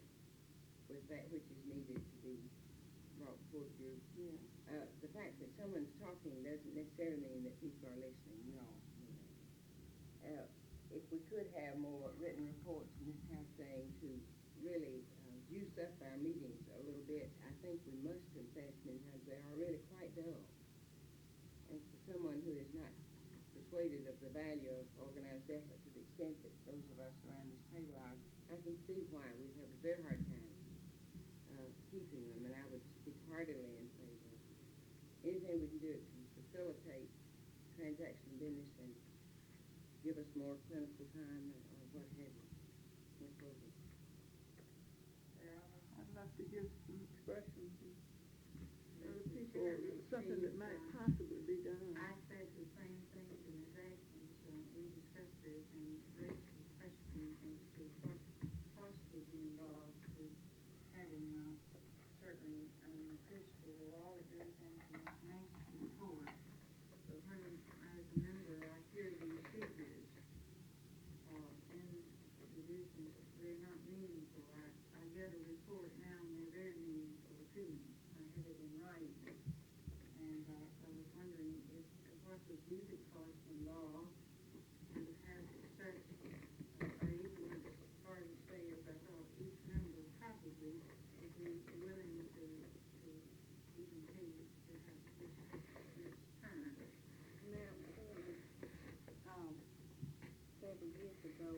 with that which is needed to be brought forth your. Yeah. The fact that someone's talking doesn't necessarily mean that people are listening. No. If we could have more written reports and this kind of thing to really juice up our meetings a little bit, I think we must confess many times they are really quite dull. And for someone who is not persuaded of the value of organized effort to the extent that those of us around this table are, I can see why we have a very hard time keeping them, and I would speak heartily in favor of anything we can do to facilitate transaction business and give us more clinical time or what have you. Ms. Wilson. I'd love to hear some expressions from other people, Sure. something that might possibly be done. I said the same thing to Ms. Atkins, we discussed this and raised the question as to what possibly be involved with having, certainly, the principal will always do things in the next report. But when, as a member, I hear these figures, in the business, they're not meaningful. I get a report now and they're very meaningful to me. I have it in writing. And I was wondering what would be the cost involved to have such, or even as far as say, as I thought each member probably would be willing to even pay to have this time. Now, several years ago,